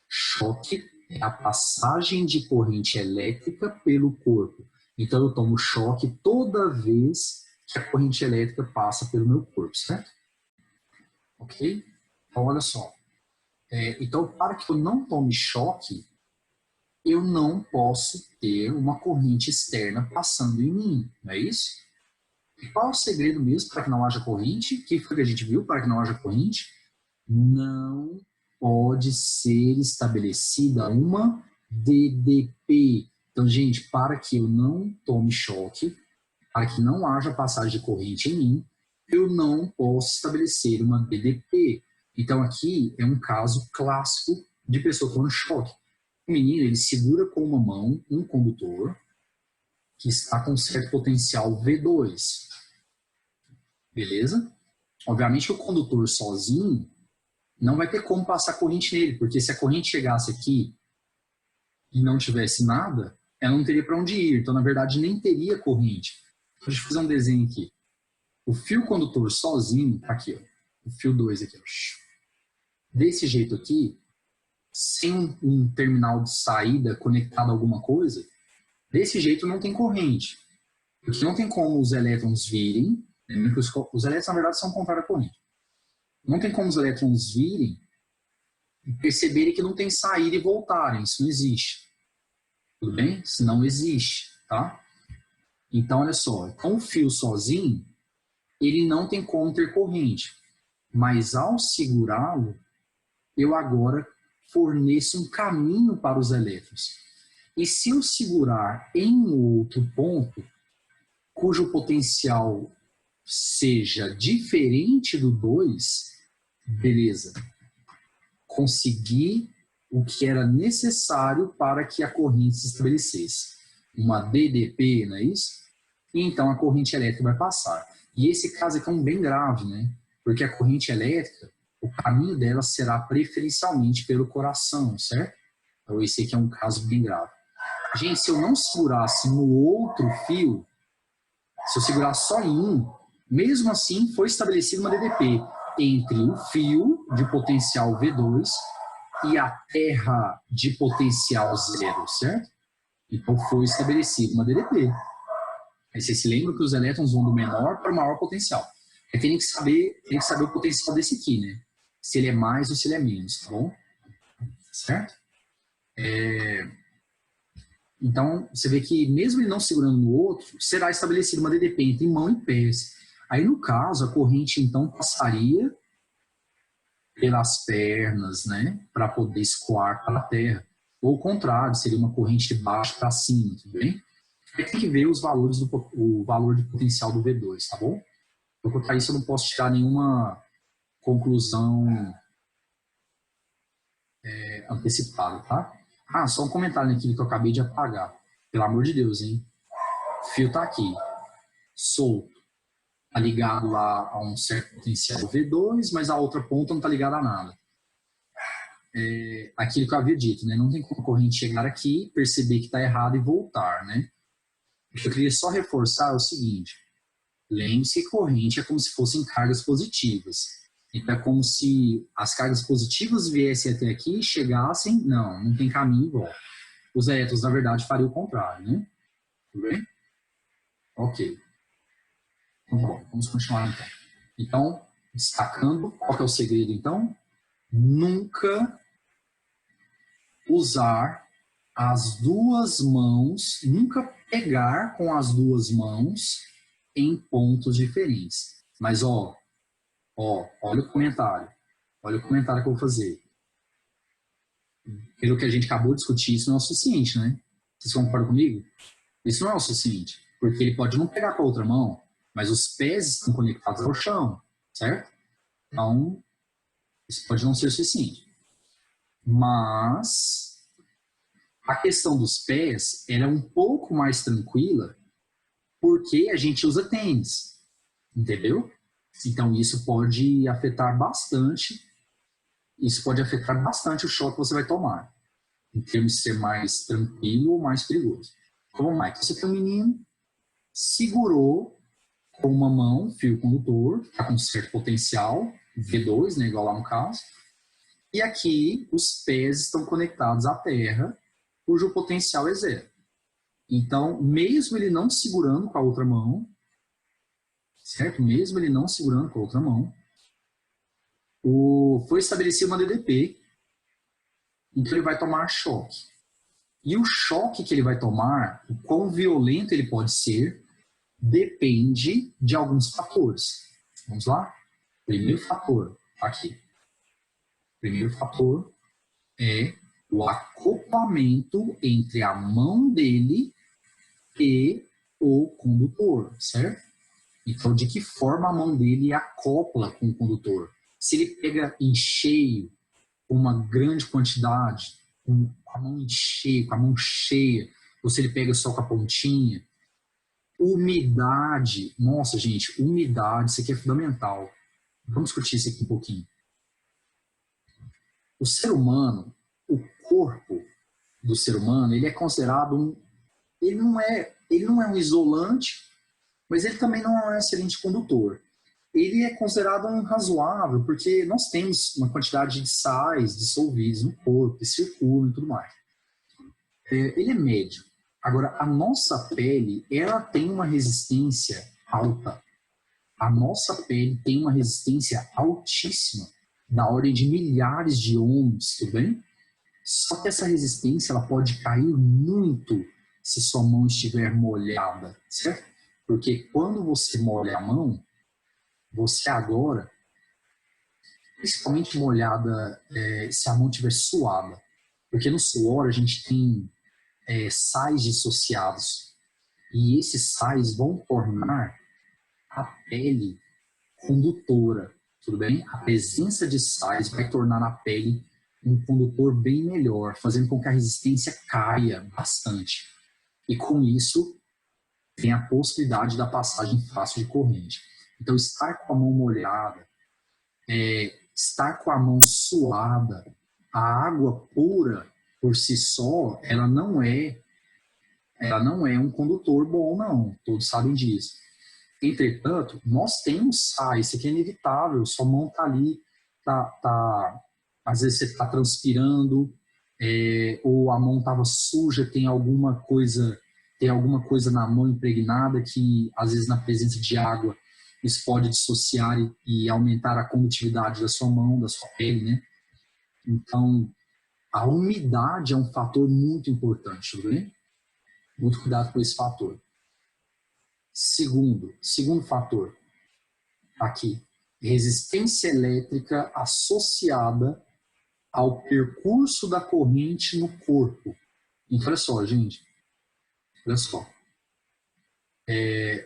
Speaker 1: Choque é a passagem de corrente elétrica pelo corpo. Então eu tomo choque toda vez que a corrente elétrica passa pelo meu corpo, certo? Ok? Então olha só. Então, para que eu não tome choque, eu não posso ter uma corrente externa passando em mim, não é isso? E qual é o segredo mesmo para que não haja corrente? O que foi que a gente viu para que não haja corrente? Não pode ser estabelecida uma DDP. Então, gente, para que eu não tome choque, para que não haja passagem de corrente em mim, eu não posso estabelecer uma DDP. Então, aqui é um caso clássico de pessoa tomando choque. O menino, ele segura com uma mão um condutor que está com certo potencial V2. Beleza? Obviamente que o condutor sozinho não vai ter como passar corrente nele, porque se a corrente chegasse aqui e não tivesse nada, ela não teria para onde ir. Então, na verdade, nem teria corrente. Deixa eu fazer um desenho aqui. O fio condutor sozinho, tá aqui, ó. O fio 2 aqui, ó. Desse jeito aqui, sem um terminal de saída conectado a alguma coisa, desse jeito não tem corrente. Porque não tem como os elétrons virem, os elétrons, na verdade, são contrários à corrente. Não tem como os elétrons virem e perceberem que não tem saída e voltarem. Isso não existe. Tudo bem? Isso não existe, tá? Então, olha só. Com o fio sozinho, ele não tem como ter corrente. Mas ao segurá-lo, eu agora forneço um caminho para os elétrons. E se eu segurar em um outro ponto, cujo potencial seja diferente do 2, beleza. Consegui o que era necessário para que a corrente se estabelecesse. Uma DDP, não é isso? E então a corrente elétrica vai passar. E esse caso aqui é um bem grave, né? Porque a corrente elétrica, o caminho dela será preferencialmente pelo coração, certo? Então esse aqui é um caso bem grave. Gente, se eu não segurasse no outro fio, se eu segurar só em um, mesmo assim foi estabelecida uma DDP entre o fio de potencial V2 e a terra de potencial 0, certo? Então foi estabelecida uma DDP. Aí você se lembra que os elétrons vão do menor para o maior potencial. Aí tem que saber o potencial desse aqui, né? Se ele é mais ou se ele é menos, tá bom? Certo? Então, você vê que mesmo ele não segurando no outro, será estabelecida uma DDP entre mão e pés. Aí, no caso, a corrente, então, passaria pelas pernas, né? Para poder escoar para a terra. Ou o contrário, seria uma corrente de baixo para cima, tudo bem? Aí tem que ver os valores o valor de potencial do V2, tá bom? Então, quanto a isso, eu não posso tirar nenhuma conclusão antecipada, tá? Ah, só um comentário naquilo que eu acabei de apagar. Pelo amor de Deus, hein? O fio tá aqui, solto. Tá ligado lá a um certo potencial V2, mas a outra ponta não tá ligada a nada. Aquilo que eu havia dito, né? Não tem como a corrente chegar aqui, perceber que tá errado e voltar, né? O que eu queria só reforçar é o seguinte. Lembre-se que corrente é como se fossem cargas positivas. Então é como se as cargas positivas viessem até aqui e chegassem, não tem caminho e volta. Os elétrons, na verdade, fariam o contrário, né? Tudo bem? Ok. Então, bom, vamos continuar então. Então, destacando, qual que é o segredo então? Nunca usar as duas mãos, nunca pegar com as duas mãos em pontos diferentes. Mas, olha o comentário. Olha o comentário que eu vou fazer. Pelo que a gente acabou de discutir, isso não é o suficiente, né? Vocês concordam comigo? Isso não é o suficiente. Porque ele pode não pegar com a outra mão, mas os pés estão conectados ao chão, certo? Então, isso pode não ser o suficiente. Mas a questão dos pés ela é um pouco mais tranquila porque a gente usa tênis, entendeu? Então, isso pode afetar bastante o choque que você vai tomar, em termos de ser mais tranquilo ou mais perigoso. Então, vamos lá. Você tem um menino, segurou com uma mão, fio condutor, está com certo potencial, V2, né, igual lá no caso, e aqui os pés estão conectados à terra, cujo potencial é 0. Então, mesmo ele não segurando com a outra mão, certo? Mesmo ele não segurando com a outra mão, foi estabelecida uma DDP, então ele vai tomar choque. E o choque que ele vai tomar, o quão violento ele pode ser, depende de alguns fatores. Vamos lá? Primeiro fator, aqui. Primeiro fator é o acoplamento entre a mão dele e o condutor, certo? Então, de que forma a mão dele acopla com o condutor? Se ele pega em cheio, uma grande quantidade, com a mão em cheio, com a mão cheia, ou se ele pega só com a pontinha. Umidade, nossa gente, umidade, isso aqui é fundamental. Vamos discutir isso aqui um pouquinho. O ser humano, o corpo do ser humano, ele é considerado ele não é um isolante, mas ele também não é um excelente condutor. Ele é considerado um razoável, porque nós temos uma quantidade de sais dissolvidos no corpo, que circulam e tudo mais. Ele é médio. Agora, a nossa pele, ela tem uma resistência alta. A nossa pele tem uma resistência altíssima, da ordem de milhares de ohms, tudo bem? Só que essa resistência ela pode cair muito se sua mão estiver molhada, certo? Porque quando você molha a mão, você agora principalmente molhada se a mão estiver suada. Porque no suor a gente tem sais dissociados. E esses sais vão tornar a pele condutora, tudo bem? A presença de sais vai tornar a pele um condutor bem melhor, fazendo com que a resistência caia bastante. E com isso, tem a possibilidade da passagem fácil de corrente. Então, estar com a mão molhada, estar com a mão suada, a água pura, por si só, ela não é um condutor bom, não. Todos sabem disso. Entretanto, nós temos sais, isso aqui é inevitável, sua mão está ali, às vezes você está transpirando, ou a mão estava suja, tem alguma coisa na mão impregnada que, às vezes, na presença de água, isso pode dissociar e aumentar a condutividade da sua mão, da sua pele, né? Então, a umidade é um fator muito importante, tudo bem? Muito cuidado com esse fator. Segundo fator, aqui, resistência elétrica associada ao percurso da corrente no corpo. Então, olha só, gente, olha só.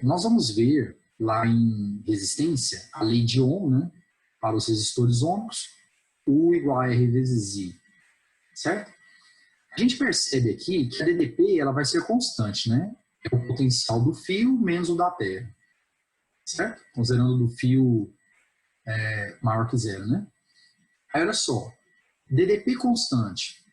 Speaker 1: Nós vamos ver lá em resistência a lei de Ohm, né? Para os resistores ômicos, U igual a R vezes I, certo? A gente percebe aqui que a DDP ela vai ser constante, né? É o potencial do fio menos o da terra, certo? Considerando do fio maior que zero, né? Aí olha só, DDP constante.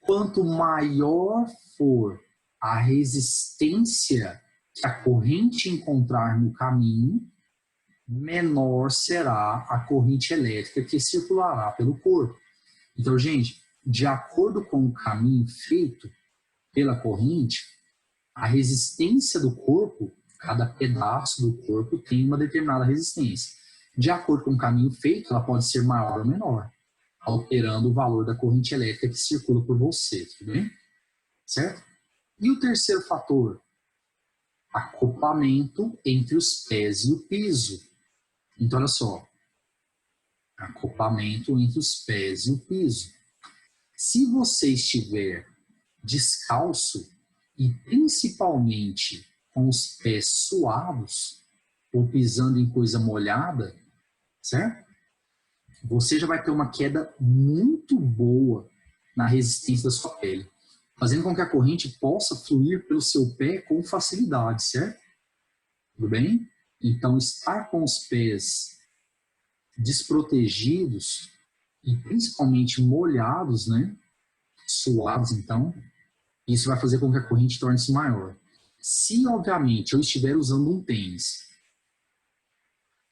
Speaker 1: Quanto maior for a resistência que a corrente encontrar no caminho, menor será a corrente elétrica que circulará pelo corpo. Então, gente, de acordo com o caminho feito pela corrente, a resistência do corpo, cada pedaço do corpo tem uma determinada resistência. De acordo com o caminho feito, ela pode ser maior ou menor, alterando o valor da corrente elétrica que circula por você, tudo bem? Certo? E o terceiro fator? Acoplamento entre os pés e o piso. Então, olha só. Acoplamento entre os pés e o piso. Se você estiver descalço e principalmente com os pés suados ou pisando em coisa molhada, certo? Você já vai ter uma queda muito boa na resistência da sua pele, fazendo com que a corrente possa fluir pelo seu pé com facilidade, certo? Tudo bem? Então, estar com os pés desprotegidos e principalmente molhados, né? Suados, então, isso vai fazer com que a corrente torne-se maior. Se, obviamente, eu estiver usando um tênis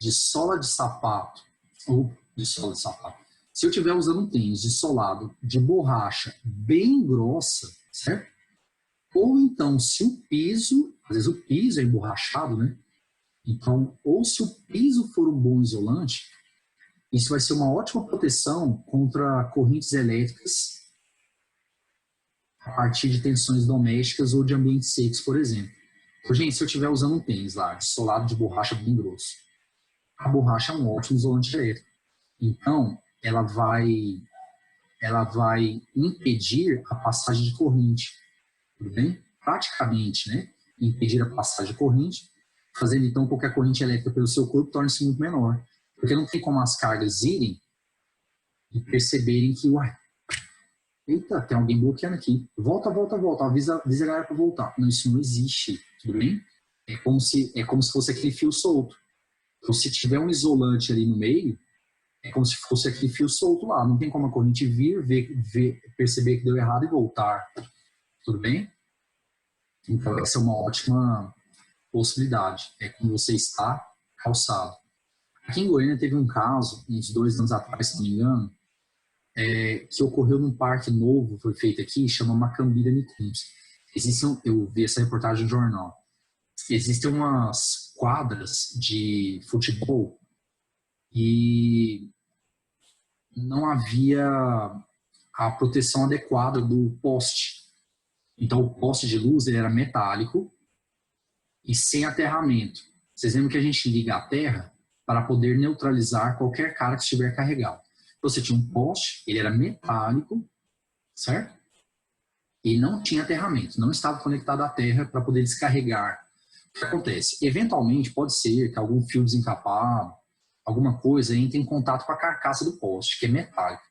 Speaker 1: de sola de sapato, ou de sola de sapato, se eu estiver usando um tênis de solado de borracha bem grossa, certo? Ou então, se o piso, às vezes o piso é emborrachado, né? Então, ou se o piso for um bom isolante, isso vai ser uma ótima proteção contra correntes elétricas a partir de tensões domésticas ou de ambientes secos, por exemplo. Então, gente, se eu estiver usando um tênis lá, de solado de borracha bem grosso, a borracha é um ótimo isolante elétrico. Então, ela vai impedir a passagem de corrente, tudo bem? Praticamente, né? Impedir a passagem de corrente, fazendo então com que a corrente elétrica pelo seu corpo torne-se muito menor. Porque não tem como as cargas irem e perceberem que, uai, eita, tem alguém bloqueando aqui. Volta, avisa a galera para voltar. Não, isso não existe, tudo bem? É como se fosse aquele fio solto. Então, se tiver um isolante ali no meio, é como se fosse aquele fio solto lá. Não tem como a corrente vir, perceber que deu errado e voltar. Tudo bem? Então, essa é uma ótima possibilidade. É como você está calçado. Aqui em Goiânia teve um caso, uns 2 anos atrás, se não me engano, que ocorreu num parque novo, foi feito aqui, chama Macambira Nicuns. Eu vi essa reportagem no jornal. Existem umas quadras de futebol e não havia a proteção adequada do poste. Então, o poste de luz ele era metálico e sem aterramento. Vocês lembram que a gente liga a terra para poder neutralizar qualquer carga que estiver carregado. Você tinha um poste, ele era metálico, certo? E não tinha aterramento, não estava conectado à terra para poder descarregar. O que acontece? Eventualmente, pode ser que algum fio desencapado, alguma coisa entre em contato com a carcaça do poste, que é metálico.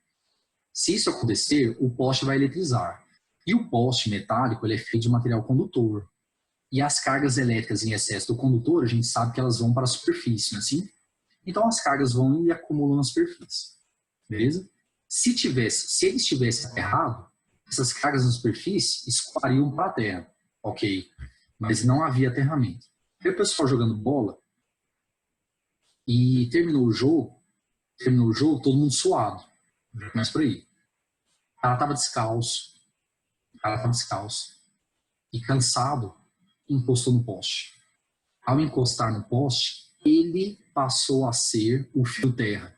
Speaker 1: Se isso acontecer, o poste vai eletrizar. E o poste metálico ele é feito de material condutor. E as cargas elétricas em excesso do condutor, a gente sabe que elas vão para a superfície, não é assim? Então as cargas vão e acumulam na superfície. Beleza? Se ele estivesse aterrado, essas cargas na superfície escoariam para a terra. Ok. Mas não havia aterramento. Aí o pessoal jogando bola e terminou o jogo, todo mundo suado. Já começa por aí. O cara estava descalço. E cansado, encostou no poste. Ao encostar no poste, ele passou a ser o fio terra.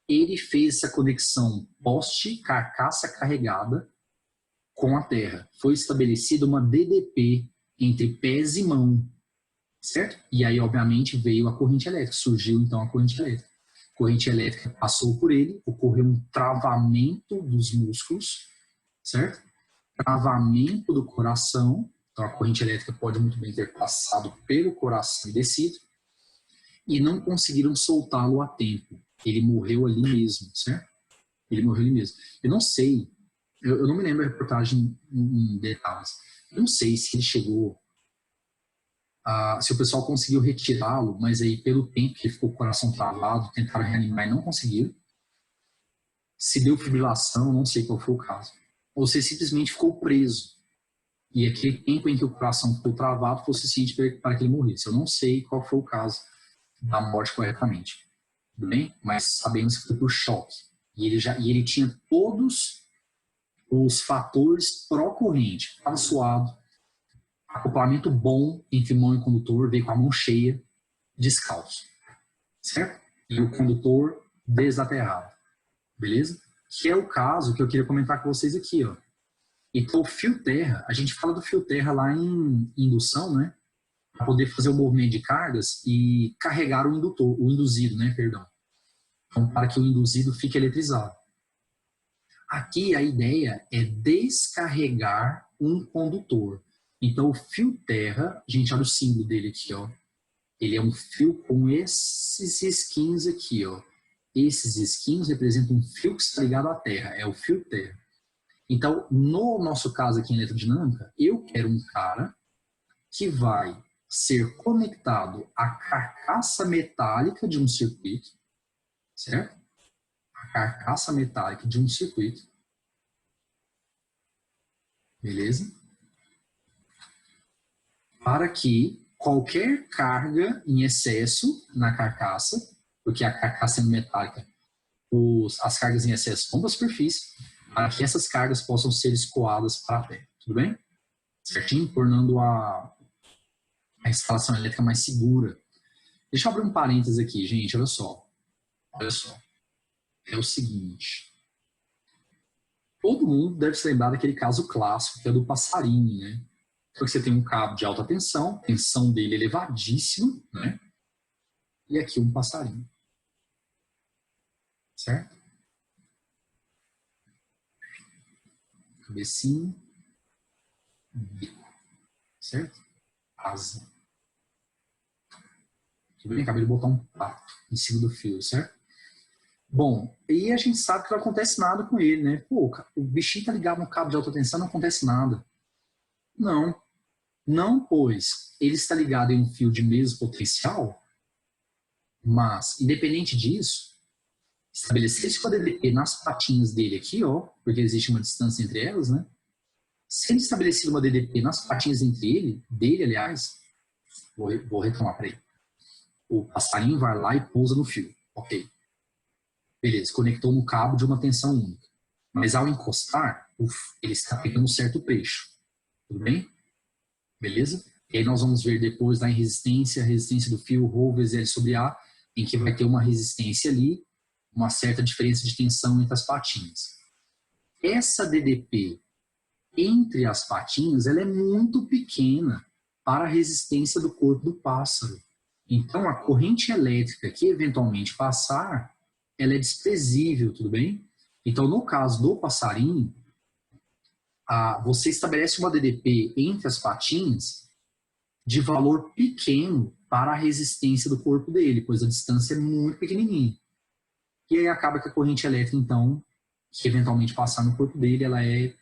Speaker 1: Ele fez essa conexão poste, carcaça carregada com a terra. Foi estabelecida uma DDP entre pés e mão, certo? E aí, obviamente, veio a corrente elétrica. Surgiu, então, a corrente elétrica. A corrente elétrica passou por ele, ocorreu um travamento dos músculos, certo? Travamento do coração. Então, a corrente elétrica pode muito bem ter passado pelo coração e descido. E não conseguiram soltá-lo a tempo. Ele morreu ali mesmo, certo? Ele morreu ali mesmo. Eu não sei, eu não me lembro a reportagem em detalhes. Eu não sei se ele chegou, se o pessoal conseguiu retirá-lo, mas aí pelo tempo que ele ficou com o coração travado, tentaram reanimar e não conseguiram. Se deu fibrilação, não sei qual foi o caso. Ou se simplesmente ficou preso. E aquele tempo em que o coração ficou travado foi suficiente para que ele morresse. Eu não sei qual foi o caso da morte corretamente. Tudo bem? Mas sabemos que foi por choque. E ele tinha todos os fatores pró-corrente. Estava suado, acoplamento bom entre mão e condutor, veio com a mão cheia, descalço. Certo? E o condutor desaterrado. Beleza? Que é o caso que eu queria comentar com vocês aqui, ó. Então, o fio terra, a gente fala do fio terra lá em indução, né? Para poder fazer o movimento de cargas e carregar o induzido, né? Perdão. Então, para que o induzido fique eletrizado. Aqui a ideia é descarregar um condutor. Então, o fio terra, gente, olha o símbolo dele aqui, ó. Ele é um fio com esses esquinhos aqui, ó. Esses esquinhos representam um fio que está ligado à terra, é o fio terra. Então, no nosso caso aqui em elerodinâmica, eu quero um cara que vai ser conectado à carcaça metálica de um circuito, certo? A carcaça metálica de um circuito. Beleza? Para que qualquer carga em excesso na carcaça, porque a carcaça metálica, as cargas em excesso vão para a superfície, para que essas cargas possam ser escoadas para a terra. Tudo bem? Certinho? Tornando a instalação elétrica mais segura. Deixa eu abrir um parênteses aqui, gente. Olha só. Olha só. É o seguinte. Todo mundo deve se lembrar daquele caso clássico, que é do passarinho, né? Então, você tem um cabo de alta tensão, a tensão dele é elevadíssima, né? E aqui um passarinho. Certo? Cabecinha, bico, certo? Asa. Tudo bem? Acabei de botar um pato em cima do fio, certo? Bom, e a gente sabe que não acontece nada com ele, né? Pô, o bichinho tá ligado no cabo de alta tensão, não acontece nada. Não. Não, pois ele está ligado em um fio de mesmo potencial, mas, independente disso, estabelecesse com a DDP nas patinhas dele aqui, ó, porque existe uma distância entre elas, né? Sendo estabelecida uma DDP nas patinhas dele, aliás, vou reclamar para ele. O passarinho vai lá e pousa no fio. Ok. Beleza, conectou no cabo de uma tensão única. Mas ao encostar, ele está pegando um certo trecho. Tudo bem? Beleza? E aí nós vamos ver depois lá em resistência, a resistência do fio ρ vezes L sobre A, em que vai ter uma resistência ali, uma certa diferença de tensão entre as patinhas. Essa DDP entre as patinhas, ela é muito pequena para a resistência do corpo do pássaro. Então, a corrente elétrica que eventualmente passar, ela é desprezível, tudo bem? Então, no caso do passarinho, você estabelece uma DDP entre as patinhas de valor pequeno para a resistência do corpo dele, pois a distância é muito pequenininha. E aí acaba que a corrente elétrica, então, que eventualmente passar no corpo dele, ela é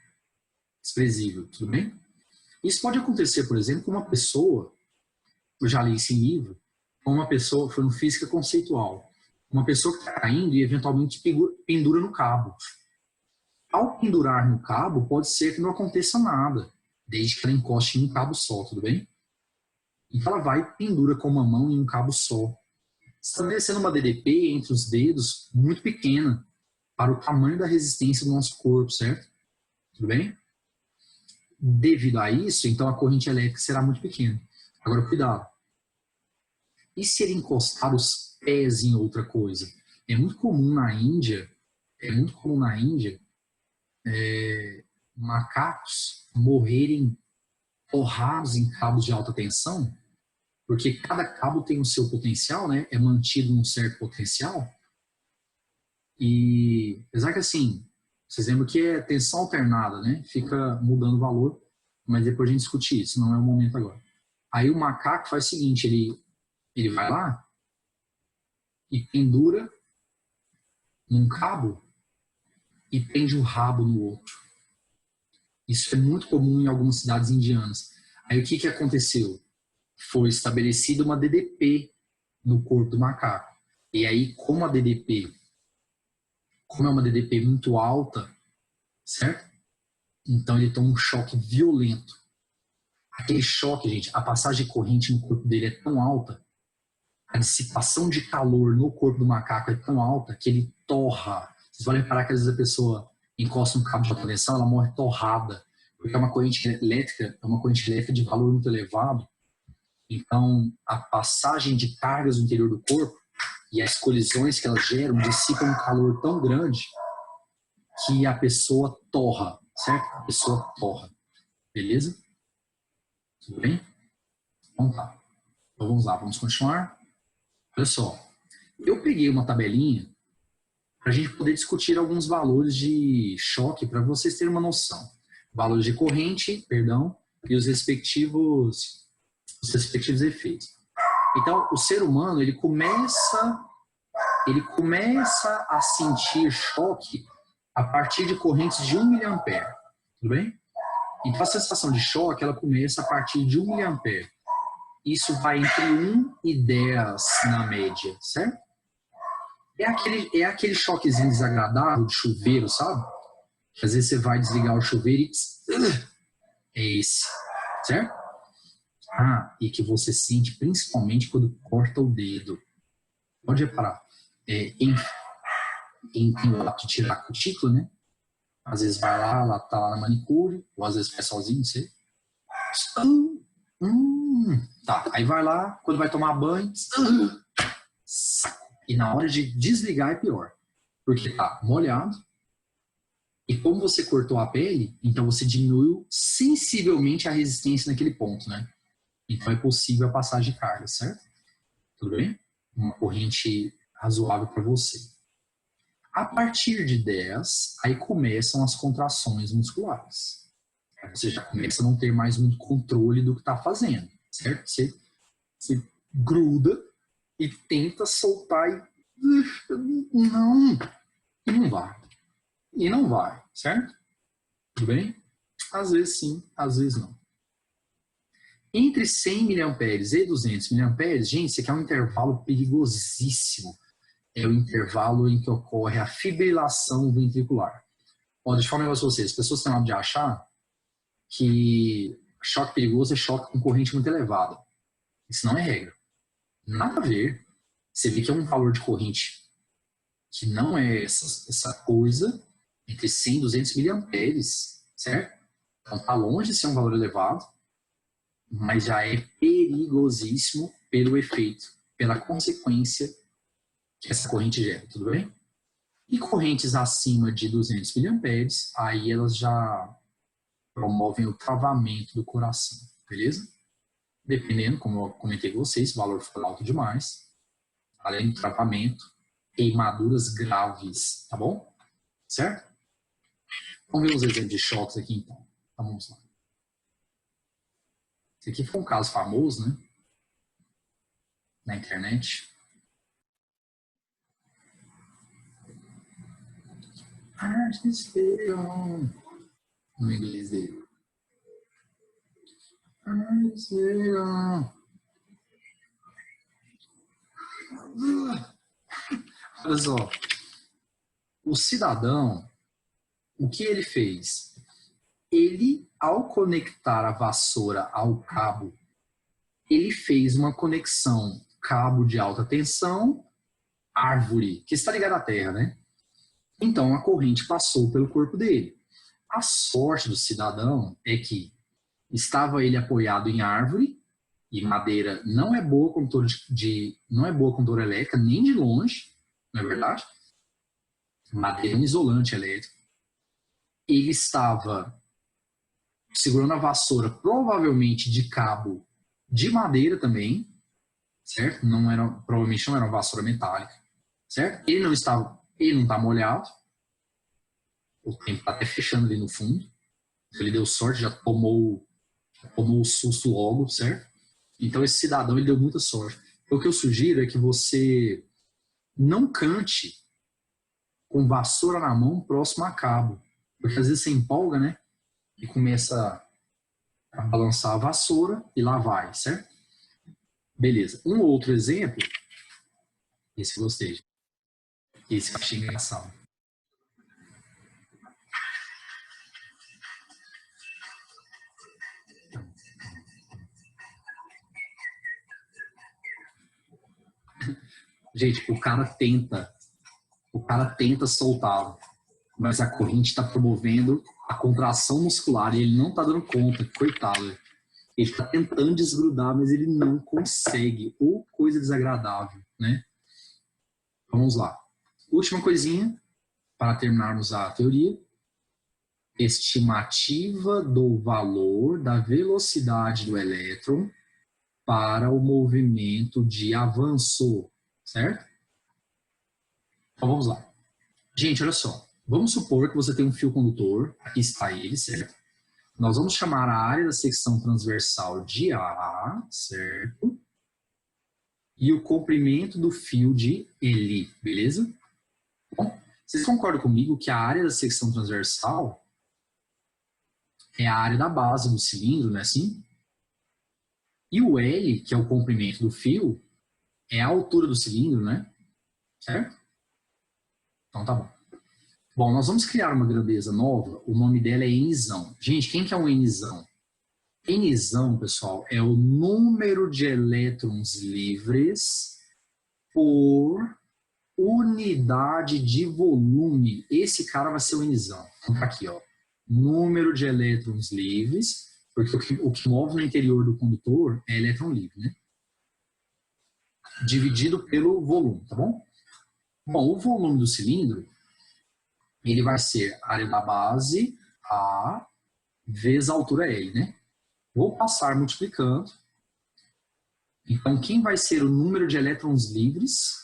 Speaker 1: desprezível, tudo bem? Isso pode acontecer, por exemplo, com uma pessoa, eu já li isso em livro, com uma pessoa, foi no Física Conceitual, uma pessoa que está caindo e eventualmente pendura no cabo. Ao pendurar no cabo, pode ser que não aconteça nada, desde que ela encoste em um cabo só, tudo bem? Então ela vai e pendura com uma mão em um cabo só, estabelecendo uma DDP entre os dedos muito pequena para o tamanho da resistência do nosso corpo, certo? Tudo bem? Devido a isso, então a corrente elétrica será muito pequena. Agora, cuidado. E se ele encostar os pés em outra coisa? É muito comum na Índia, macacos morrerem torrados em cabos de alta tensão, porque cada cabo tem o seu potencial, né? É mantido num certo potencial. E apesar que assim, vocês lembram que é tensão alternada, né? Fica mudando o valor, mas depois a gente discute isso, não é o momento agora. Aí o macaco faz o seguinte, ele vai lá e pendura num cabo e prende o rabo no outro. Isso é muito comum em algumas cidades indianas. Aí o que aconteceu? Foi estabelecida uma DDP no corpo do macaco. E aí, como é uma DDP muito alta, certo? Então ele toma um choque violento. Aquele choque, gente, a passagem de corrente no corpo dele é tão alta, a dissipação de calor no corpo do macaco é tão alta que ele torra. Vocês vão reparar que às vezes a pessoa encosta um cabo de alta tensão, ela morre torrada, porque é uma corrente elétrica de valor muito elevado. Então, a passagem de cargas no interior do corpo e as colisões que elas geram dissipam um calor tão grande que a pessoa torra, certo? A pessoa torra. Beleza? Tudo bem? Então tá. Então vamos lá, vamos continuar. Olha só. Eu peguei uma tabelinha para a gente poder discutir alguns valores de choque para vocês terem uma noção. Valores de corrente, perdão, e os respectivos efeitos. Então, o ser humano, ele começa a sentir choque a partir de correntes de 1 mA, tudo bem? Então, a sensação de choque, ela começa a partir de 1 mA. Isso vai entre 1 e 10 na média, certo? É aquele choquezinho desagradável de chuveiro, sabe? Que às vezes você vai desligar o chuveiro e... É esse, certo? E que você sente principalmente quando corta o dedo. Pode reparar. Quem tem o hábito de tirar a cutícula, né? Às vezes vai lá tá lá na manicure, ou às vezes vai sozinho, não sei. Tá, aí vai lá, quando vai tomar banho, e na hora de desligar é pior. Porque tá molhado, e como você cortou a pele, então você diminuiu sensivelmente a resistência naquele ponto, né? Então é possível a passagem de carga, certo? Tudo bem? Uma corrente razoável para você. A partir de 10, aí começam as contrações musculares. Você já começa a não ter mais muito controle do que está fazendo, certo? Você gruda e tenta soltar e não vai. E não vai, certo? Tudo bem? Às vezes sim, às vezes não. Entre 100 mA e 200 mA, gente, isso aqui é um intervalo perigosíssimo. É o intervalo em que ocorre a fibrilação ventricular. Deixa eu falar um negócio pra vocês. As pessoas têm o hábito de achar que choque perigoso é choque com corrente muito elevada. Isso não é regra. Nada a ver. Você vê que é um valor de corrente que não é essa coisa entre 100 e 200 miliamperes, certo? Então tá longe de ser um valor elevado, mas já é perigosíssimo pelo efeito, pela consequência que essa corrente gera, tudo bem? E correntes acima de 200 miliamperes, aí elas já promovem o travamento do coração, beleza? dependendo, como eu comentei com vocês, se o valor for alto demais, além do tratamento, queimaduras graves, tá bom? Certo? Vamos ver os exemplos de choques aqui, então. Então, vamos lá. Esse aqui foi um caso famoso, né? Na internet. No inglês dele. Olha só. O cidadão, o que ele fez? Ele, ao conectar a vassoura ao cabo, ele fez uma conexão cabo de alta tensão, árvore, que está ligada à terra, né? Então, a corrente passou pelo corpo dele. A sorte do cidadão é que estava ele apoiado em árvore, e madeira não é boa condutora elétrica, nem de longe, não é verdade? Madeira é um isolante elétrico. Ele estava segurando a vassoura, provavelmente de cabo de madeira também, certo? Provavelmente não era uma vassoura metálica, certo? Ele não está molhado. O tempo está até fechando ali no fundo. Ele deu sorte, já tomou o susto logo, certo? Então esse cidadão, ele deu muita sorte. Então, o que eu sugiro é que você não cante com vassoura na mão próximo a cabo. Porque às vezes você empolga, né? E começa a balançar a vassoura e lá vai, certo? Beleza. Um outro exemplo, esse eu gostei. Esse eu achei engraçado. Gente, o cara tenta soltá-lo, mas a corrente está promovendo a contração muscular e ele não está dando conta, coitado. Ele está tentando desgrudar, mas ele não consegue. Ou coisa desagradável, né? Vamos lá. Última coisinha, para terminarmos a teoria. Estimativa do valor da velocidade do elétron para o movimento de avanço, certo? Então vamos lá. Gente, olha só. Vamos supor que você tem um fio condutor, aqui está ele, certo? Nós vamos chamar a área da secção transversal de A, certo? E o comprimento do fio de L, beleza? Bom, vocês concordam comigo que a área da secção transversal é a área da base do cilindro, não é assim? E o L, que é o comprimento do fio, é a altura do cilindro, né? Certo? Então tá bom. Bom, nós vamos criar uma grandeza nova, o nome dela é Nzão. Gente, quem que é um Nzão? Nzão, pessoal, é o número de elétrons livres por unidade de volume. Esse cara vai ser o Nzão. Então tá aqui, ó. Número de elétrons livres, porque o que move no interior do condutor é elétron livre, né? Dividido pelo volume, tá bom? Bom, o volume do cilindro, ele vai ser a área da base, A, vezes a altura L, né? Vou passar multiplicando. Então, quem vai ser o número de elétrons livres?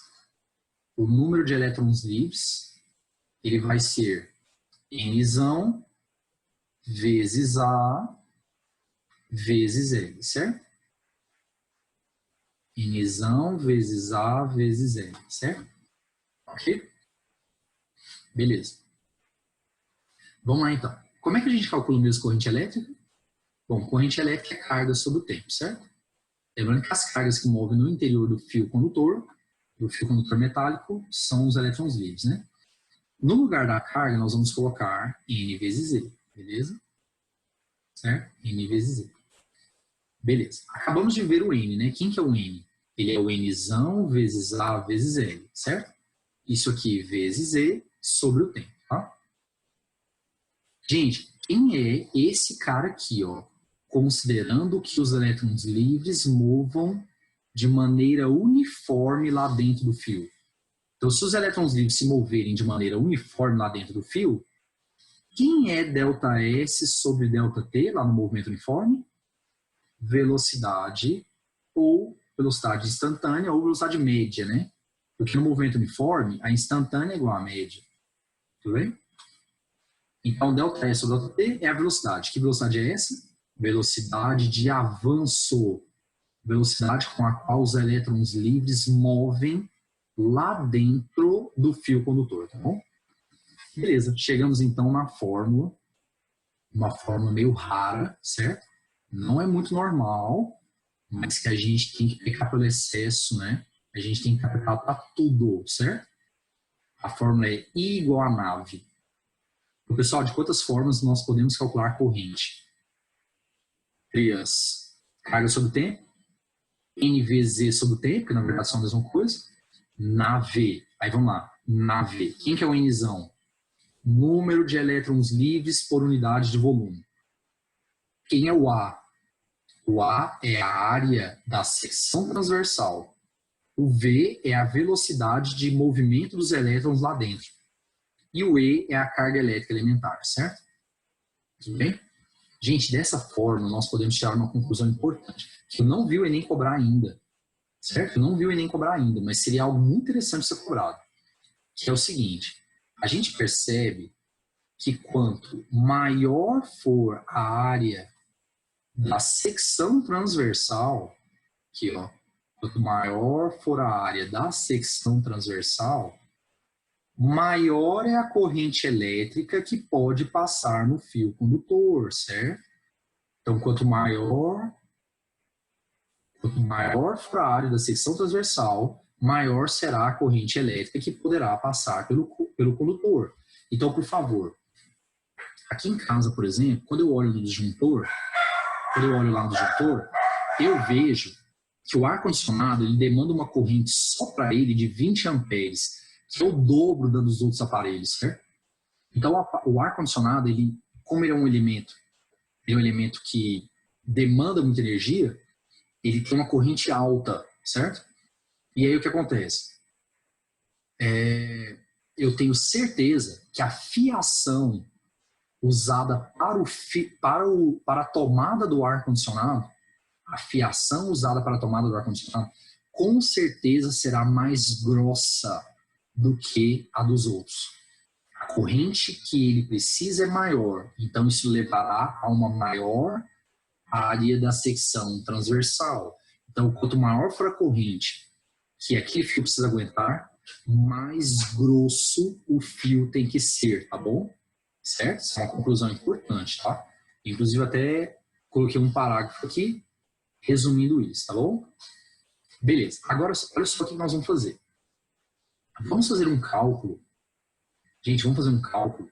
Speaker 1: O número de elétrons livres, ele vai ser Nzão vezes A vezes L, certo? Nzão vezes A vezes L, certo? Ok? Beleza. Vamos lá, então. Como é que a gente calcula mesmo corrente elétrica? Bom, corrente elétrica é carga sobre o tempo, certo? Lembrando que as cargas que movem no interior do fio condutor metálico, são os elétrons livres, né? No lugar da carga, nós vamos colocar N vezes E, beleza? Certo? N vezes E. Beleza. Acabamos de ver o N, né? Quem que é o N? Ele é o Nzão vezes A vezes L, certo? Isso aqui vezes E sobre o tempo, tá? Gente, quem é esse cara aqui, ó? Considerando que os elétrons livres movam de maneira uniforme lá dentro do fio. Então, se os elétrons livres se moverem de maneira uniforme lá dentro do fio, quem é ΔS sobre ΔT lá no movimento uniforme? velocidade ou velocidade instantânea ou velocidade média, né? Porque no movimento uniforme, a instantânea é igual à média. Tudo bem? Então, ΔS sobre ΔT é a velocidade. Que velocidade é essa? Velocidade de avanço. Velocidade com a qual os elétrons livres movem lá dentro do fio condutor, tá bom? Beleza, chegamos então na fórmula. Uma fórmula meio rara, certo? Não é muito normal, mas que a gente tem que pecar pelo excesso, né? A gente tem que aplicar para tudo, certo? A fórmula é I igual a nave. Então, pessoal, de quantas formas nós podemos calcular corrente? 3. Carga sobre o tempo. N vezes Z sobre o tempo, que na verdade são a mesma coisa. Na V. Aí vamos lá. Na V. Quem que é o Nzão? Número de elétrons livres por unidade de volume. Quem é o A? O A é a área da secção transversal. O V é a velocidade de movimento dos elétrons lá dentro. E o E é a carga elétrica elementar, certo? Tudo bem? Gente, dessa forma, nós podemos tirar uma conclusão importante, que eu não vi o Enem cobrar ainda, certo? Eu não vi o Enem cobrar ainda, mas seria algo muito interessante ser cobrado, que é o seguinte: a gente percebe que quanto maior for a área da secção transversal, aqui, ó, quanto maior for a área da secção transversal, maior é a corrente elétrica que pode passar no fio condutor, certo? Então, quanto maior for a área da secção transversal, maior será a corrente elétrica que poderá passar pelo condutor. Então, por favor, aqui em casa, por exemplo, quando eu olho lá no disjuntor, eu vejo que o ar-condicionado ele demanda uma corrente só para ele de 20 amperes, que é o dobro dos outros aparelhos, certo? Então, o ar-condicionado, como ele é um elemento que demanda muita energia, ele tem uma corrente alta, certo? E aí o que acontece? Eu tenho certeza que a fiação usada para a tomada do ar-condicionado, com certeza será mais grossa do que a dos outros. A corrente que ele precisa é maior, então isso levará a uma maior área da secção transversal. Então, quanto maior for a corrente que aquele fio precisa aguentar, mais grosso o fio tem que ser, tá bom? Certo? Isso é uma conclusão importante, tá? Inclusive, até coloquei um parágrafo aqui resumindo isso, tá bom? Beleza. Agora, olha só o que nós vamos fazer. Vamos fazer um cálculo. Gente, vamos fazer um cálculo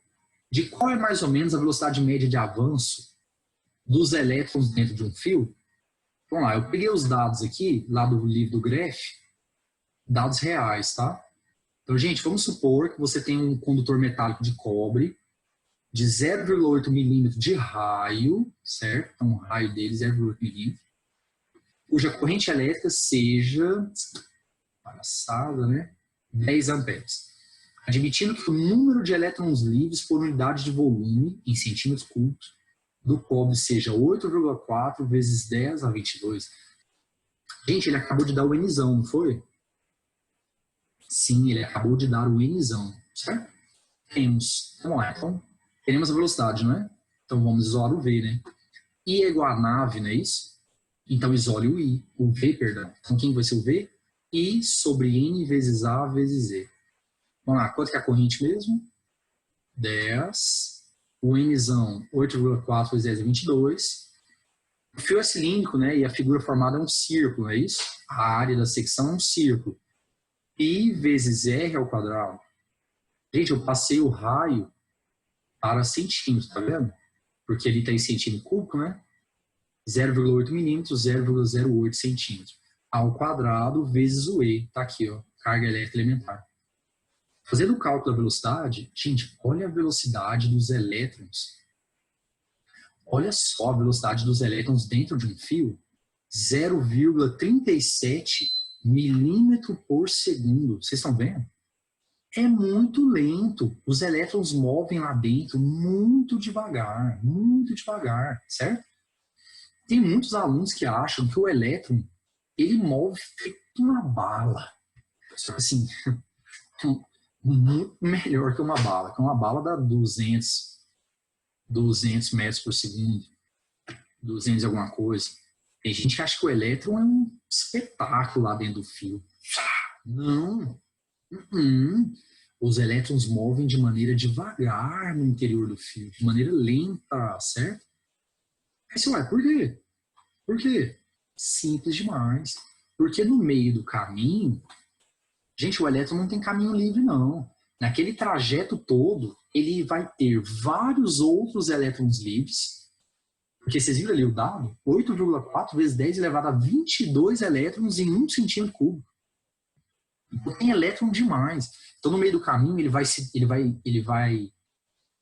Speaker 1: de qual é mais ou menos a velocidade média de avanço dos elétrons dentro de um fio. Vamos lá, eu peguei os dados aqui, lá do livro do Gref, dados reais, tá? Então, gente, vamos supor que você tem um condutor metálico de cobre de 0,8 milímetro de raio, certo? Então, o raio dele 0,8 milímetro, cuja corrente elétrica seja, palhaçada, né? 10 amperes. Admitindo que o número de elétrons livres por unidade de volume, em centímetros cúbicos, do cobre seja 8,4 vezes 10 a 22. Gente, ele acabou de dar o Nzão, não foi? Sim, ele acabou de dar o Nzão, certo? Temos, vamos lá, então, teremos a velocidade, não é? Então vamos isolar o V, né? I é igual a nave, não é isso? Então isole o V, perdão. Então quem vai ser o V? I sobre N vezes A vezes Z. Vamos lá, quanto que é a corrente mesmo? 10. O Nzão, 8,4 vezes 10 é 22. O fio é cilíndrico, né? E a figura formada é um círculo, não é isso? A área da secção é um círculo. Pi vezes R ao quadrado. Gente, eu passei o raio para centímetros, tá vendo? Porque ele está em centímetro cúbico, né? 0,8 milímetros, 0,08 centímetros. Ao quadrado vezes o E. Tá aqui, ó. Carga elétrica elementar. Fazendo o cálculo da velocidade, gente, olha a velocidade dos elétrons. Olha só a velocidade dos elétrons dentro de um fio. 0,37 milímetro por segundo. Vocês estão vendo? É muito lento. Os elétrons movem lá dentro muito devagar, certo? Tem muitos alunos que acham que o elétron, ele move feito uma bala. Só que assim, muito melhor que uma bala dá 200 metros por segundo, 200 e alguma coisa. Tem gente que acha que o elétron é um espetáculo lá dentro do fio. Não. Os elétrons movem de maneira devagar no interior do fio, de maneira lenta, certo? Aí você vai, por quê? Por quê? Simples demais. Porque no meio do caminho, gente, o elétron não tem caminho livre, não. Naquele trajeto todo, ele vai ter vários outros elétrons livres, porque vocês viram ali o dado? 8,4 vezes 10 elevado a 22 elétrons em 1 centímetro cúbico. Então tem elétron demais. Então no meio do caminho ele vai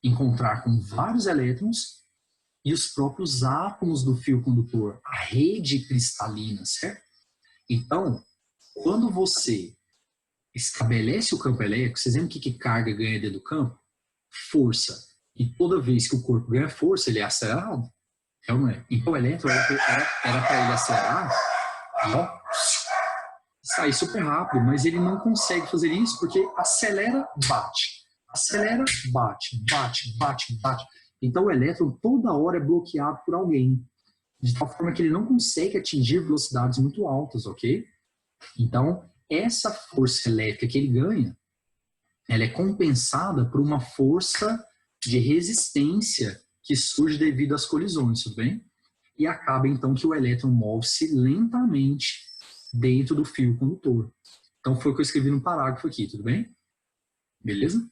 Speaker 1: encontrar com vários elétrons e os próprios átomos do fio condutor, a rede cristalina, certo? Então, quando você estabelece o campo elétrico, vocês lembram o que carga ganha dentro do campo? Força. E toda vez que o corpo ganha força, ele é acelerado? É ou não é? Então o elétron era para ele acelerar e ó, sair super rápido, mas ele não consegue fazer isso porque acelera, bate. Acelera, bate, bate, bate, bate. Então o elétron toda hora é bloqueado por alguém, de tal forma que ele não consegue atingir velocidades muito altas, ok? Então, essa força elétrica que ele ganha, ela é compensada por uma força de resistência que surge devido às colisões, tudo bem? E acaba então que o elétron move-se lentamente dentro do fio condutor. Então foi o que eu escrevi no parágrafo aqui, tudo bem? Beleza?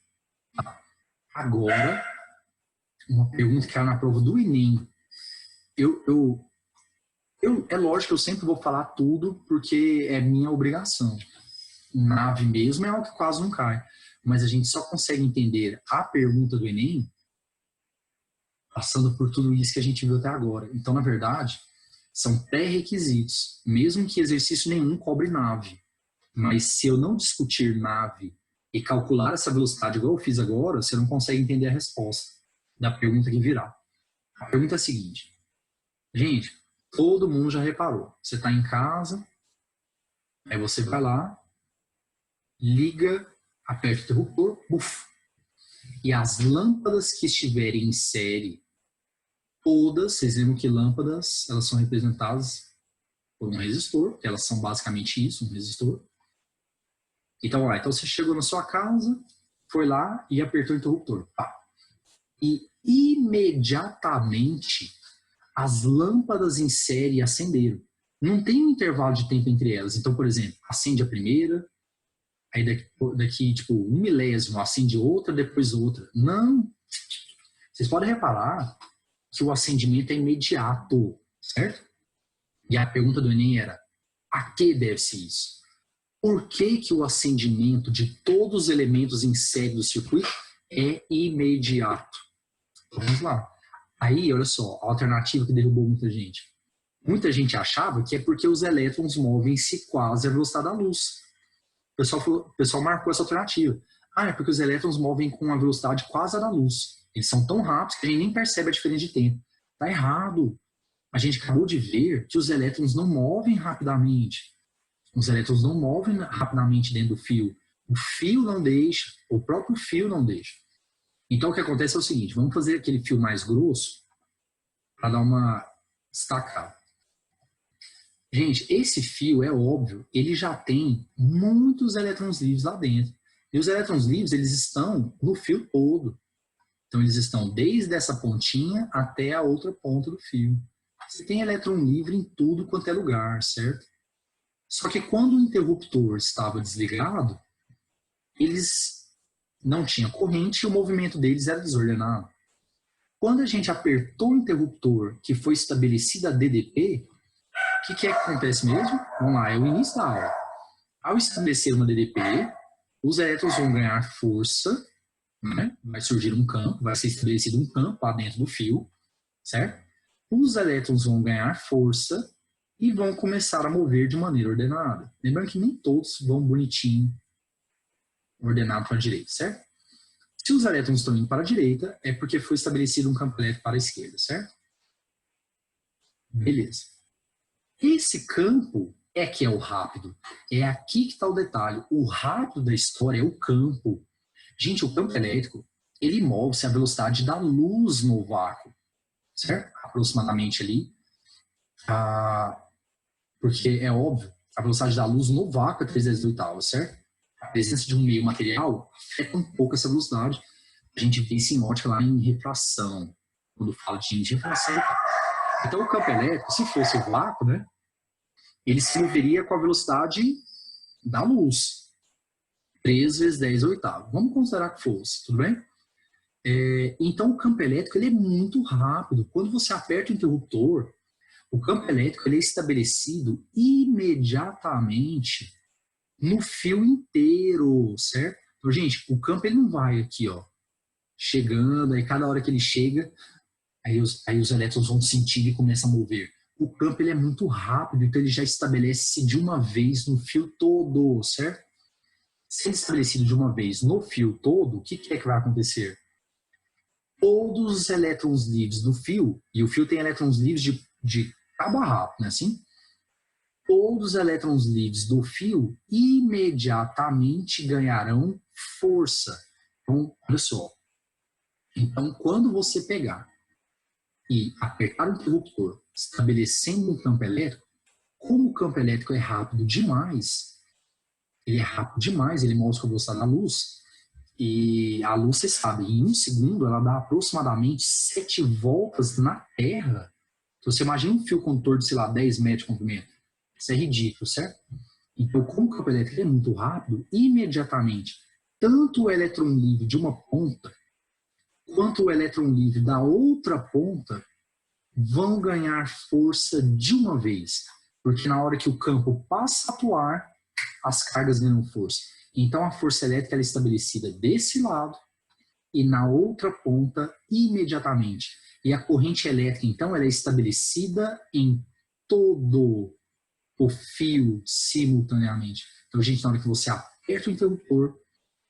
Speaker 1: Agora, uma pergunta que caiu na prova do Enem. É lógico que eu sempre vou falar tudo porque é minha obrigação. Nave mesmo é algo que quase não cai. Mas a gente só consegue entender a pergunta do Enem passando por tudo isso que a gente viu até agora. Então, na verdade, são pré-requisitos. Mesmo que exercício nenhum cobre nave. Mas se eu não discutir nave e calcular essa velocidade igual eu fiz agora, você não consegue entender a resposta da pergunta que virá. A pergunta é a seguinte. Gente, todo mundo já reparou. Você está em casa, aí você vai lá, liga, aperta o interruptor, buf. E as lâmpadas que estiverem em série, todas, vocês lembram que lâmpadas, elas são representadas por um resistor, elas são basicamente isso, um resistor. Então você chegou na sua casa, foi lá e apertou o interruptor. Pá. E imediatamente as lâmpadas em série acenderam. Não tem um intervalo de tempo entre elas. Então, por exemplo, acende a primeira, aí daqui tipo, 1 milésimo acende outra, depois outra. Não. Vocês podem reparar que o acendimento é imediato, certo? E a pergunta do Enem era, a que deve-se isso? Por que o acendimento de todos os elementos em série do circuito é imediato? Vamos lá. Aí, olha só, a alternativa que derrubou muita gente. Muita gente achava que é porque os elétrons movem-se quase à velocidade da luz. O pessoal marcou essa alternativa. É porque os elétrons movem com a velocidade quase a da luz. Eles são tão rápidos que a gente nem percebe a diferença de tempo. Tá errado. A gente acabou de ver que os elétrons não movem rapidamente. Os elétrons não movem rapidamente dentro do fio. O fio não deixa, o próprio fio não deixa. Então o que acontece é o seguinte, vamos fazer aquele fio mais grosso para dar uma destacada. Gente, esse fio, é óbvio, ele já tem muitos elétrons livres lá dentro. E os elétrons livres, eles estão no fio todo. Então eles estão desde essa pontinha até a outra ponta do fio. Você tem elétron livre em tudo quanto é lugar, certo? Só que quando o interruptor estava desligado, eles não tinham corrente e o movimento deles era desordenado. Quando a gente apertou o interruptor que foi estabelecida a DDP, o que acontece mesmo? Vamos lá, é o início da aula. Ao estabelecer uma DDP, os elétrons vão ganhar força, né? Vai surgir um campo, vai ser estabelecido um campo lá dentro do fio, certo? Os elétrons vão ganhar força e vão começar a mover de maneira ordenada. Lembrando que nem todos vão bonitinho, ordenado para a direita, certo? Se os elétrons estão indo para a direita, é porque foi estabelecido um campo elétrico para a esquerda, certo? Beleza. Esse campo é que é o rápido. É aqui que está o detalhe. O rápido da história é o campo. Gente, o campo elétrico, ele move-se à velocidade da luz no vácuo, certo? Aproximadamente ali. Porque é óbvio, a velocidade da luz no vácuo é 3/10, certo? A presença de um meio material afeta um pouco essa velocidade. A gente vê isso em ótica lá em refração, quando fala de refração. Então, o campo elétrico, se fosse o vácuo, né, ele se moveria com a velocidade da luz, 3/10. Vamos considerar que fosse, tudo bem? Então, o campo elétrico ele é muito rápido. Quando você aperta o interruptor, o campo elétrico ele é estabelecido imediatamente no fio inteiro, certo? Então, gente, o campo ele não vai aqui, ó, chegando, aí cada hora que ele chega, aí os elétrons vão sentir e começam a mover. O campo ele é muito rápido, então ele já estabelece de uma vez no fio todo, certo? Sendo estabelecido de uma vez no fio todo, o que é que vai acontecer? Todos os elétrons livres do fio, e o fio tem elétrons livres de cabo a rabo, né, assim? Todos os elétrons livres do fio imediatamente ganharão força. Então, olha só. Então, quando você pegar e apertar o interruptor, estabelecendo um campo elétrico, como o campo elétrico é rápido demais, ele mostra a velocidade da luz, e a luz, você sabe, em 1 segundo ela dá aproximadamente 7 voltas na Terra. Então, você imagina um fio condutor de, sei lá, 10 metros de comprimento. Isso é ridículo, certo? Então, como o campo elétrico é muito rápido, imediatamente, tanto o elétron livre de uma ponta, quanto o elétron livre da outra ponta, vão ganhar força de uma vez. Porque na hora que o campo passa a atuar, as cargas ganham força. Então, a força elétrica é estabelecida desse lado e na outra ponta imediatamente. E a corrente elétrica, então, ela é estabelecida em todo o fio simultaneamente. Então, gente, na hora que você aperta o interruptor,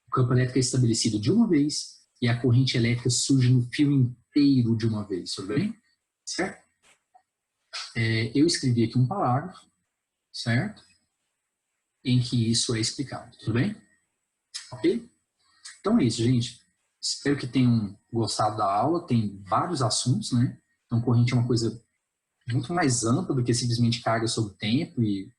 Speaker 1: o campo elétrico é estabelecido de uma vez e a corrente elétrica surge no fio inteiro de uma vez, tudo bem? Certo? Eu escrevi aqui um parágrafo, certo? Em que isso é explicado, tudo bem? Ok? Então é isso, gente. Espero que tenham gostado da aula. Tem vários assuntos, né? Então, corrente é uma coisa muito mais ampla do que simplesmente carga sobre o tempo e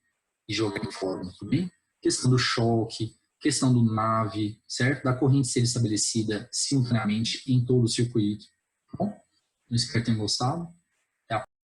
Speaker 1: jogar em fórmula, tudo bem? Questão do choque, questão do nave, certo? Da corrente ser estabelecida simultaneamente em todo o circuito, tá bom? Eu espero que tenham gostado.